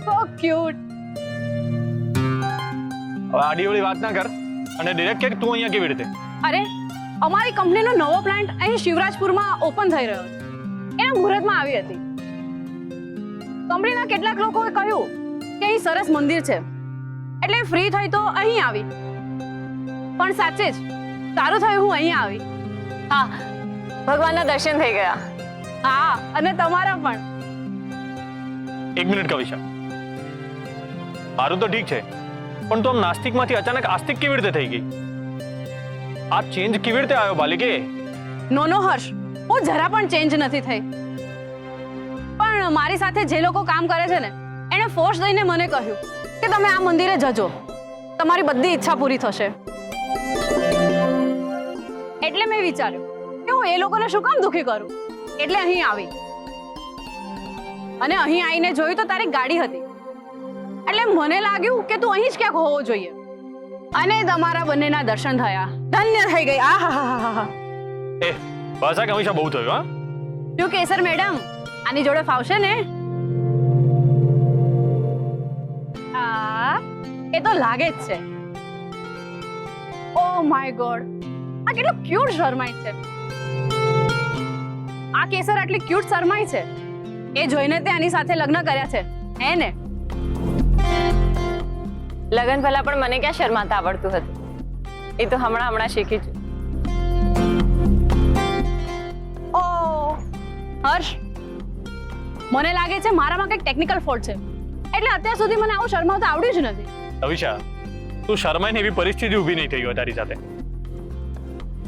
સો ક્યુટ. હવે આડીઓળી વાત ના કર અને ડિરેક્ટ કે તું અહીંયા કેવી રીતે? અરે અમારી કંપનીનો નવો પ્લાન્ટ અહીં શિવરાજપુરમાં ઓપન થઈ રહ્યો છે. એના મુહૂર્તમાં આવી હતી. કંપનીના કેટલાક લોકોએ કહ્યું કે અહીં સરસ મંદિર છે એટલે ફ્રી થઈ તો અહીં આવી. પણ સાચે જ સારું થયું હું અહીં આવી. હા ભગવાનના દર્શન થઈ ગયા. હા અને તમારા પણ. એક મિનિટ કવિશા, મારું તો ઠીક છે, પણ તું આમ નાસ્તિકમાંથી અચાનક આસ્તિક કેવી રીતે થઈ ગઈ? આ ચેન્જ કેવી રીતે આવ્યો બાલિકે? નો હર્ષ, હું જરા પણ ચેન્જ નથી થઈ. પણ મારી સાથે જે લોકો કામ કરે છે ને એને ફોર્સ દઈને મને કહ્યું કે તમે આ મંદિરે જજો, તમારી બધી ઈચ્છા પૂરી થશે. એટલે મેં વિચાર્યું કે હું એ લોકોને શું કામ દુખી કરું, એટલે અહીં આવી. અને અહીં આવીને જોયું તો તારી ગાડી હતી એટલે મને લાગ્યું કે તું અહીં જ ક્યાંક હોવો જોઈએ. અને તમારા બંનેના દર્શન થયા, ધન્ય થઈ ગઈ. આહાહાહા. એ બસ આ કવિશા બહુ થયું. હા શું કેસર મેડમ, આની જોડે ફાવશે ને? એ તો લાગે જ છે. ઓ માય ગોડ, આ કેટલો ક્યુટ શરમાય છે. આ કેસર આટલી ક્યુટ શરમાય છે એ જોઈને તે આની સાથે લગ્ન કર્યા છે હે ને? લગન પહેલા પણ મને ક્યાં શરમાતા આવડતું હતું, એ તો હમણાં શીખી છું. ઓ હર્ષ, મને લાગે છે મારામાં કંઈક ટેકનિકલ ફોલ્ટ છે, એટલે અત્યાર સુધી મને આવું શરમાવતા આવડ્યું જ નથી. કવિશા, તું શરમાઈને એવી પરિસ્થિતિ ઊભી નહીં થઈ હોય તારી સાથે.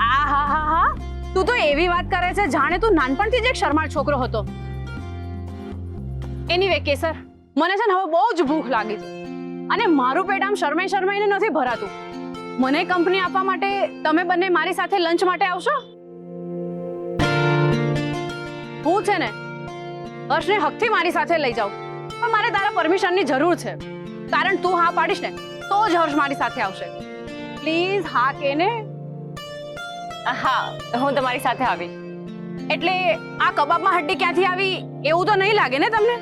આહાહાહા, તું તો એવી વાત કરે છે જાણે તું નાનપણથી જ એક શરમાળ છોકરો હતો. એનીવે કેસર, મને છે ને હવે બહુ જ ભૂખ લાગી છે અને મારું પેટ આમ શરમાઈને નથી ભરાતું. મને કંપની આપવા માટે તમે બંને મારી સાથે લંચ માટે આવશો? હું છે ને હર્ષને હકથી મારી સાથે લઈ જાઉં, પણ મારે તારા પરમિશનની જરૂર છે, કારણ તું હા પાડીશ ને તો જ હર્ષ મારી સાથે આવશે. પ્લીઝ હા કે ને? હા હું તમારી સાથે આવીશ. એટલે આ કબાબમાં હડ્ડી ક્યાંથી આવી એવું તો નહીં લાગે ને તમને?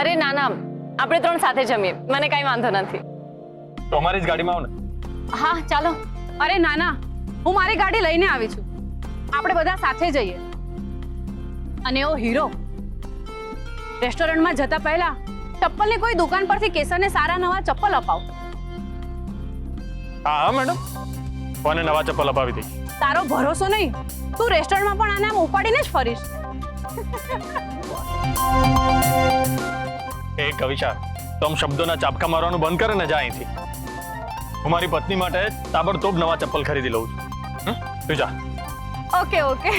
અરે ના ના, આપણે ત્રણ સાથે જમીએ, મને કઈ વાંધો નથી. તો અમારી જ ગાડીમાં આવ ને. હા ચાલો. અરે ના ના, હું મારી ગાડી લઈને આવી છું, આપણે બધા સાથે જઈએ. અને ઓ હીરો, રેસ્ટોરન્ટમાં જતા પહેલા ચપ્પલની કોઈ દુકાન પરથી કેસરને સારા નવા ચપ્પલ અપાવ. હા મેડમ, કોને નવા ચપ્પલ અપાવી દઈ? તારો ભરોસો નહીં, તું રેસ્ટોરન્ટમાં પણ આને આમ ઉપાડીને જ ફરીશ. એ કવિશા, તો આમ શબ્દોના ચાપકા મારવાનું બંધ કરે ને, જા અહીંથી. હું મારી પત્ની માટે તાબડતોબ નવા ચપ્પલ ખરીદી લઉં છું. તું જા. Okay okay.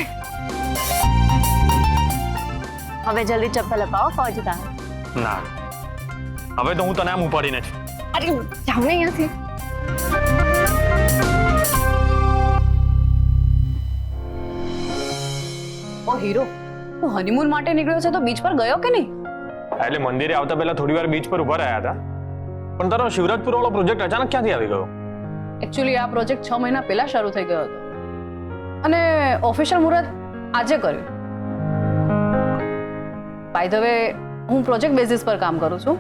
હવે જલ્દી ચપ્પલ અપાવો પહોંચતા. ના, હવે તો હું તને આમ ઉપાડીને જ. અરે જાવ ને અહીંયાથી. ઓ હીરો, તું હનીમૂન માટે નીકળ્યો છે તો બીચ પર ગયો કે નહીં? એટલે મંદિરે આવતા પહેલા થોડી વાર બીચ પર ઉભા રહ્યા હતા, પણ તારો શિવરાજપુર વાળો પ્રોજેક્ટ અચાનક ક્યાંથી આવી ગયો? એકચ્યુઅલી આ પ્રોજેક્ટ 6 મહિના પહેલા શરૂ થઈ ગયો હતો અને ઓફિશિયલ મુહૂર્ત આજે કર્યું. બાય ધ વે, હું પ્રોજેક્ટ બેઝિસ પર કામ કરું છું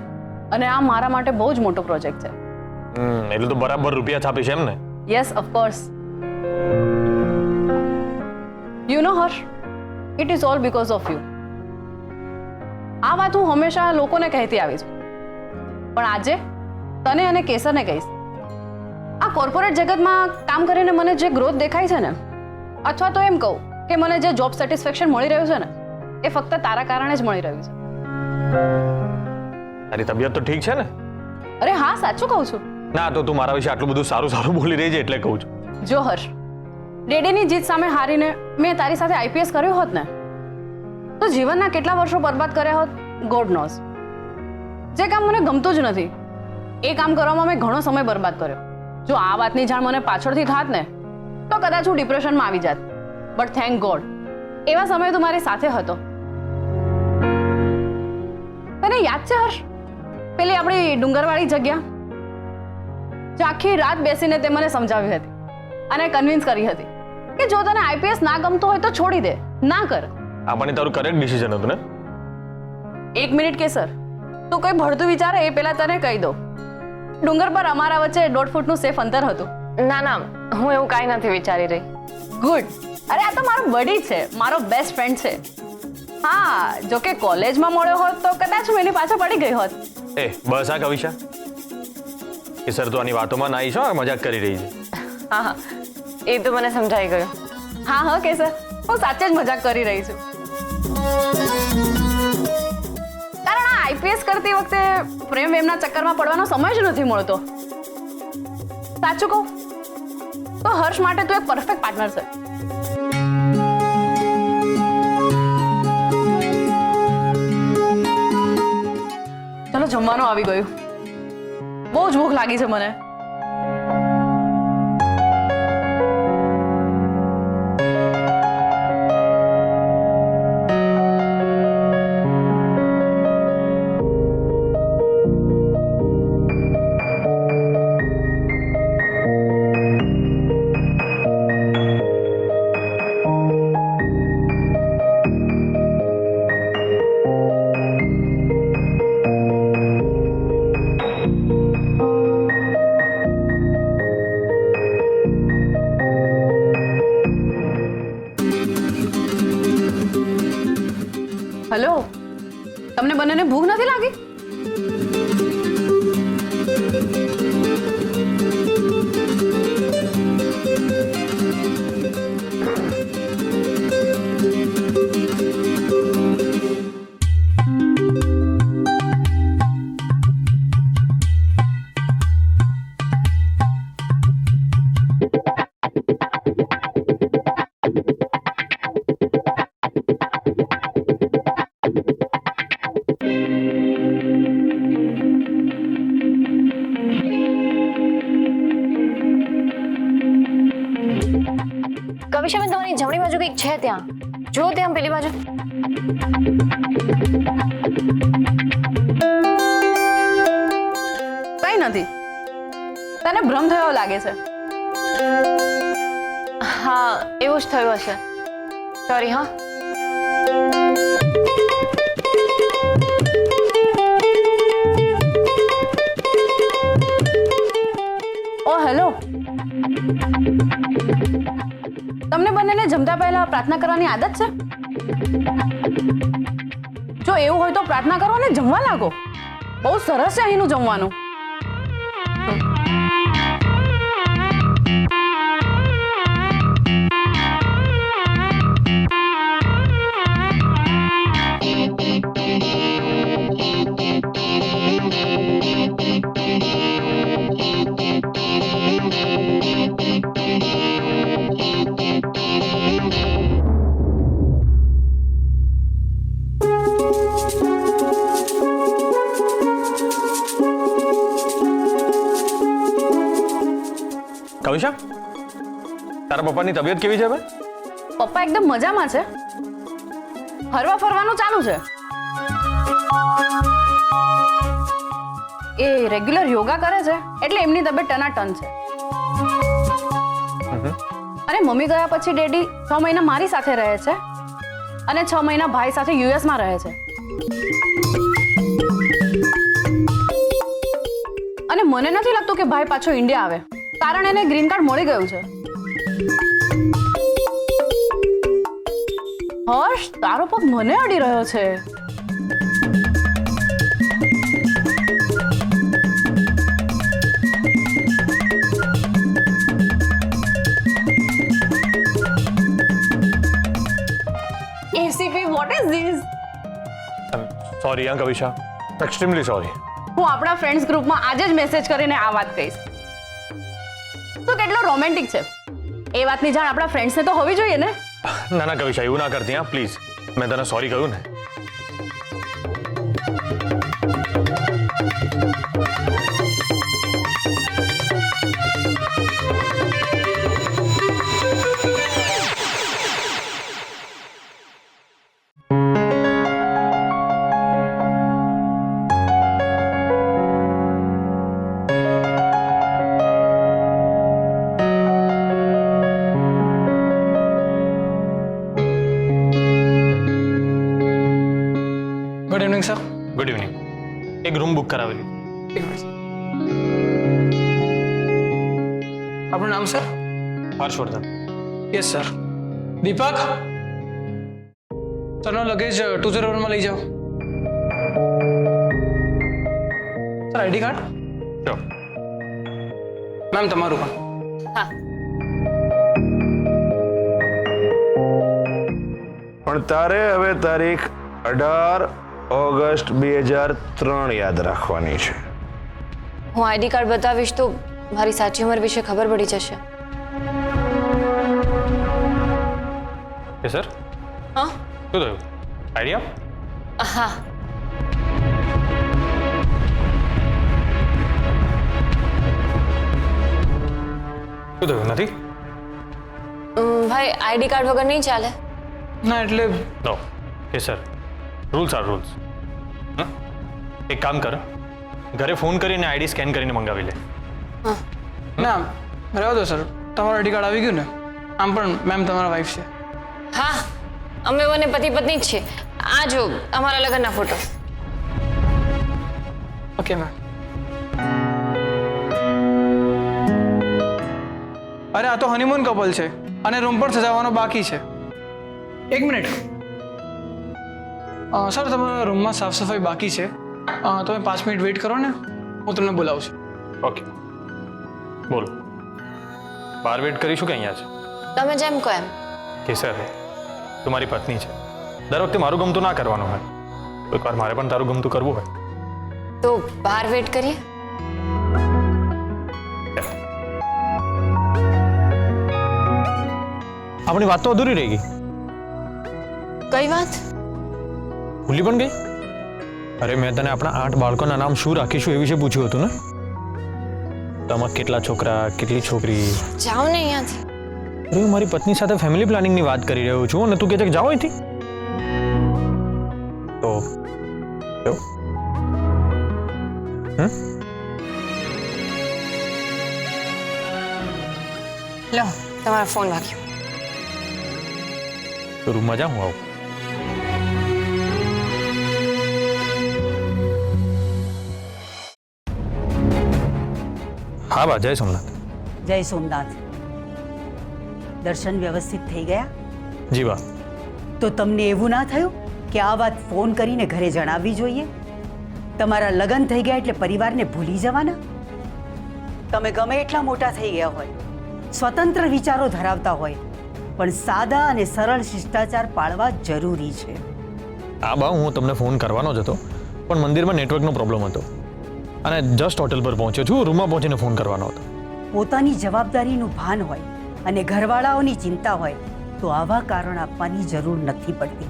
અને આ મારા માટે બહુ જ મોટો પ્રોજેક્ટ છે. એટલે તો બરાબર રૂપિયા છાપી છે એમ ને? Yes of course. You know Harsh, it is all because of you. આ વાત હું હંમેશા લોકોને કહેતી આવી છું, પણ આજે તને અને કેસરને કહીશ. આ કોર્પોરેટ જગતમાં કામ કરીને મને જે ગ્રોથ દેખાય છે ને, અથવા તો એમ કહું કે મને જે જોબ સેટિસ્ફેક્શન મળી રહ્યું છે ને, એ ફક્ત તારા કારણે જ મળી રહ્યું છે. તારી તબિયત તો ઠીક છે ને? અરે હા, સાચું કહું છું. ના, તો તું મારા વિશે આટલું બધું સારું સારું બોલી રહી છે એટલે કહું છું. જો હર્ષ, ડેડીની જીત સામે હારીને મેં તારી સાથે આઈપીએસ કર્યું હોત ને, તો જીવનના કેટલા વર્ષો બરબાદ કર્યા હોત ગોડ નોઝ. જે કામ મને ગમતું જ નથી એ કામ કરવામાં મેં ઘણો સમય બરબાદ કર્યો. જો આ વાતની જાણ મને પાછળથી થાત ને તો કદાચ હું ડિપ્રેશનમાં આવી જાત, બટ થેન્ક ગોડ એવા સમયે તું મારી સાથે હતો. તને યાદ છે હર્ષ, પેલી આપણી ડુંગરવાળી જગ્યા જે આખી રાત બેસીને તે મને સમજાવી હતી અને કન્વિન્સ કરી હતી કે જો તને આઈપીએસ ના ગમતું હોય તો છોડી દે, ના કર. આ પણ તારું કરેક્ટ ડિસિઝન હતું ને? 1 મિનિટ કેસર, તું કોઈ ભળતું વિચારે એ પહેલા તને કહી દઉં, ડુંગર પર અમારા વચ્ચે 1.5 ફૂટનું સેફ અંતર હતું. ના ના, હું એવું કાંઈ નથી વિચારી રહી. ગુડ. અરે આ તો મારો બડી છે, મારો બેસ્ટ ફ્રેન્ડ છે. હા, જો કે કોલેજમાં મળ્યો હોત તો કદાચ હું એની પાછળ પડી ગઈ હોત. એ બસ આ કવિશા, કે સર તો આની વાતોમાં ના આવી છો, મજાક કરી રહી છે. હા હા, એ તો મને સમજાઈ ગયું. હા હા કેસર, હું સાચે જ મજાક કરી રહી છું. કારણ આ આઈપીએસ કરતી વખતે પ્રેમ વેમના ચક્કરમાં પડવાનો સમય જ નથી મળતો. સાચું કહું તો હર્ષ માટે તું એક પરફેક્ટ પાર્ટનર છે. ચલો જમવાનું આવી ગયું, બહુ જ ભૂખ લાગી છે મને. હેલો, તમને બંનેને ભૂખ નથી લાગી? કવિશાબેન, તમારી જમણી બાજુ કંઈક છે ત્યાં, જો ત્યાં પેલી બાજુ. કઈ નથી, તને ભ્રમ થયો લાગે છે. હા, એવું જ થયું હશે. સોરી. હા, ઓ હેલો, તમને બંનેને જમતા પહેલા પ્રાર્થના કરવાની આદત છે? જો એવું હોય તો પ્રાર્થના કરો અને જમવા લાગો. બહુ સરસ છે અહીંનું જમવાનું. કવિશા, તારા પપ્પાની તબિયત કેવી છે હવે? પપ્પા એકદમ મજામાં છે, હરવા ફરવાનું ચાલુ છે. એ રેગ્યુલર યોગા કરે છે એટલે એમની તબિયત ટનાટન છે. અને મમ્મી ગયા પછી ડેડી 6 મહિના મારી સાથે રહે છે અને 6 મહિના ભાઈ સાથે યુએસમાં રહે છે. અને મને નથી લાગતું કે ભાઈ પાછો ઇન્ડિયા આવે, કારણ એને ગ્રીન કાર્ડ મળી ગયું છે. હર્ષ, તારો પગ મને અડી રહ્યો છે. ACP, what is this? Sorry young Kavisha, extremely sorry. હું આપણા ફ્રેન્ડ્સ ગ્રુપમાં આજે જ મેસેજ કરીને આ વાત કહીશ. તો કેટલો રોમેન્ટિક છે, એ વાતની જાણ આપણા ફ્રેન્ડ્સને તો હોવી જોઈએ ને. ના ના કવિશા, એવું ના કરતી હા પ્લીઝ. મેં તને સોરી કહ્યું ને. Good evening sir. Good evening. એક રૂમ બુક કરાવેલી. એક મિનિટ. આપનું નામ sir? Harshvardhan. Yes sir. Deepak, સરનો લગેજ 201 માં લઈ જાઓ. Sir ID card? જો મેમ તમારું પણ. હા. પણ તારે હવે તારીખ 18 ઓગસ્ટ 2003 યાદ રાખવાની છે. હું આઈડી કાર્ડ બતાવીશ તો મારી સાચી ઉંમર વિશે ખબર પડી જશે. કે સર હા શું થયું? આઈડિયા? હા. શું થયું? નથી? ભાઈ આઈડી કાર્ડ વગર નહીં ચાલે. ના એટલે નો કે સર, રૂલ્સ આર રૂલ્સ. એક કામ કર, ઘરે ફોન કરીને આઈડી સ્કેન કરીને મંગાવી લે. ના રહેવા દો સર, તમારું આઈડી કાર્ડ આવી ગયું ને. આમ પણ મેમ તમારા વાઈફ છે. હા, અમે બંને પતિ પત્ની જ છે. આ જો અમારા લગ્નના ફોટો. Okay ma'am. અરે આ તો હનીમૂન કપલ છે અને રૂમ પણ સજાવવાનો બાકી છે. એક મિનિટ સર, તમારા રૂમમાં સાફ સફાઈ બાકી છે. તમે 5 મિનિટ વેઇટ કરો ને, હું તમને બોલાવું છું. ઓકે, બોલો. બહાર વેટ કરીશું કે અહીંયા છે? તમે જેમ કહો એમ. કે સર, તું મારી પત્ની છે. દર વખતે મારું ગમતું ના કરવાનું હોય. એકવાર મારે પણ તારું ગમતું કરવું હોય તો બહાર વેઇટ કરીએ. આપણી વાત તો અધૂરી રહી ગઈ. કઈ વાત? ભૂલી પણ ગઈ? અરે મેં તને આપણા 8 બાળકોના નામ શું રાખીશું એ વિશે પૂછ્યું હતું ને. તમારા કેટલા છોકરા, કેટલી છોકરી? જાઓ ને અહીંયાથી. અરે હું મારી પત્ની સાથે ફેમિલી પ્લાનિંગની વાત કરી રહ્યો છું અને તું કહે છે કે જાઓ અહીંથી. તો લો તમારો ફોન વાગ્યો. તો રૂમમાં જા, હું આવું. હા બા, જય સોમનાથ. જય સોમનાથ. દર્શન વ્યવસ્થિત થઈ ગયા? જી બા. તો તમને એવું ના થયું કે આ વાત ફોન કરીને ઘરે જણાવવી જોઈએ? તમારા લગ્ન થઈ ગયા એટલે પરિવારને ભૂલી જવાના? તમે ગમે એટલા મોટા થઈ ગયા હોય, સ્વતંત્ર વિચારો ધરાવતા હોય, પણ સાદા અને સરળ શિષ્ટાચાર પાળવા જરૂરી છે. હા બા, હું તમને ફોન કરવાનો જ હતો, પણ મંદિરમાં નેટવર્કનો પ્રોબ્લેમ હતો અને જસ્ટ હોટેલ પર પહોંચ્યો છું. રૂમમાં પહોંચીને ફોન કરવાનો હતો. પોતાની જવાબદારીનું ભાન હોય અને ઘરવાળાઓની ચિંતા હોય તો આવા કારણ આપવાની જરૂર નથી પડતી.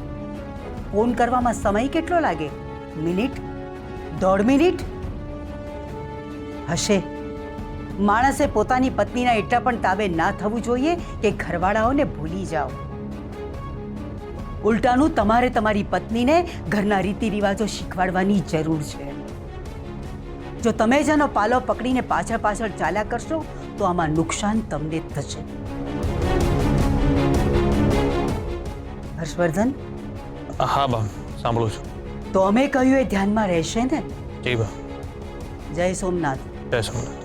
ફોન કરવામાં સમય કેટલો લાગે? મિનિટ? 1.5 મિનિટ હશે. માણસે પોતાની પત્નીના એટલા પણ તાબે ના થવું જોઈએ કે ઘરવાળાઓને ભૂલી જાઓ. ઉલટાનું તમારે તમારી પત્નીને ઘરના રીતિ રિવાજો શીખવાડવાની જરૂર છે. જો તમે જ આનો પાલો પકડીને પાછળ પાછળ ચાલ્યા કરશો તો આમાં નુકસાન તમને થશે. હર્ષવર્ધન? હા બા, સાંભળું છું. તો અમે કહ્યું એ ધ્યાનમાં રહેશે ને? જી બા. જય સોમનાથ. જય સોમનાથ.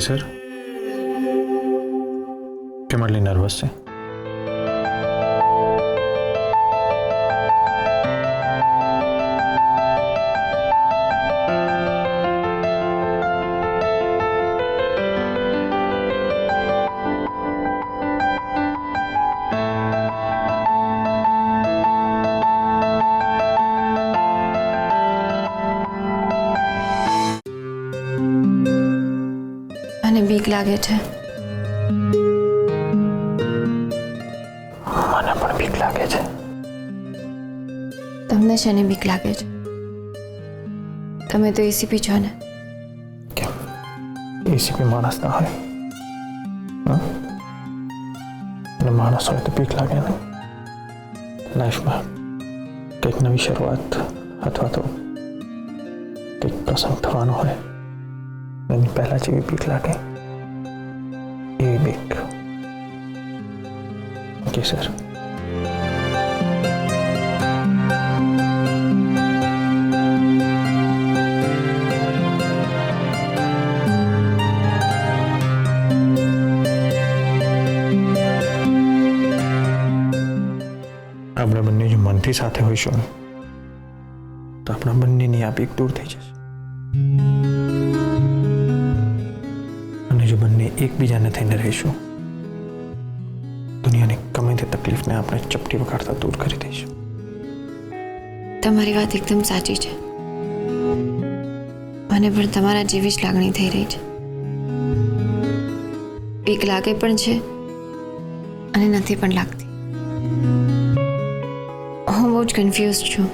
સર, કેમ આટલી નર્વસ છે? બીક લાગે છે. મને પણ બીક લાગે છે. તમને શેની બીક લાગે છે? તમે તો એસીપી છો ને. કેમ એસીપી માણસ ના હોય? અને માણસ હોય તો બીક લાગે ને. લાઈફમાં કંઈક નવી શરૂઆત અથવા તો કંઈક પ્રસંગ થવાનો હોય એની પહેલા જેવી બીક લાગે એવી બીક. Okay sir. આપણે બંને જો મનથી સાથે હોઈશું ને તો આપણા બંનેની આ બીક દૂર થઈ જશે. અને જો બંને એકબીજાને થઈને રહીશું દુનિયાની ગમે તે તકલીફને આપણે ચપટી વગાડતા દૂર કરી દઈશું. તમારી વાત એકદમ સાચી છે. મને પણ તમારા જેવી જ લાગણી થઈ રહી છે. બીક લાગે પણ છે અને નથી પણ લાગતી. હું બહુ જ કન્ફ્યુઝ છું.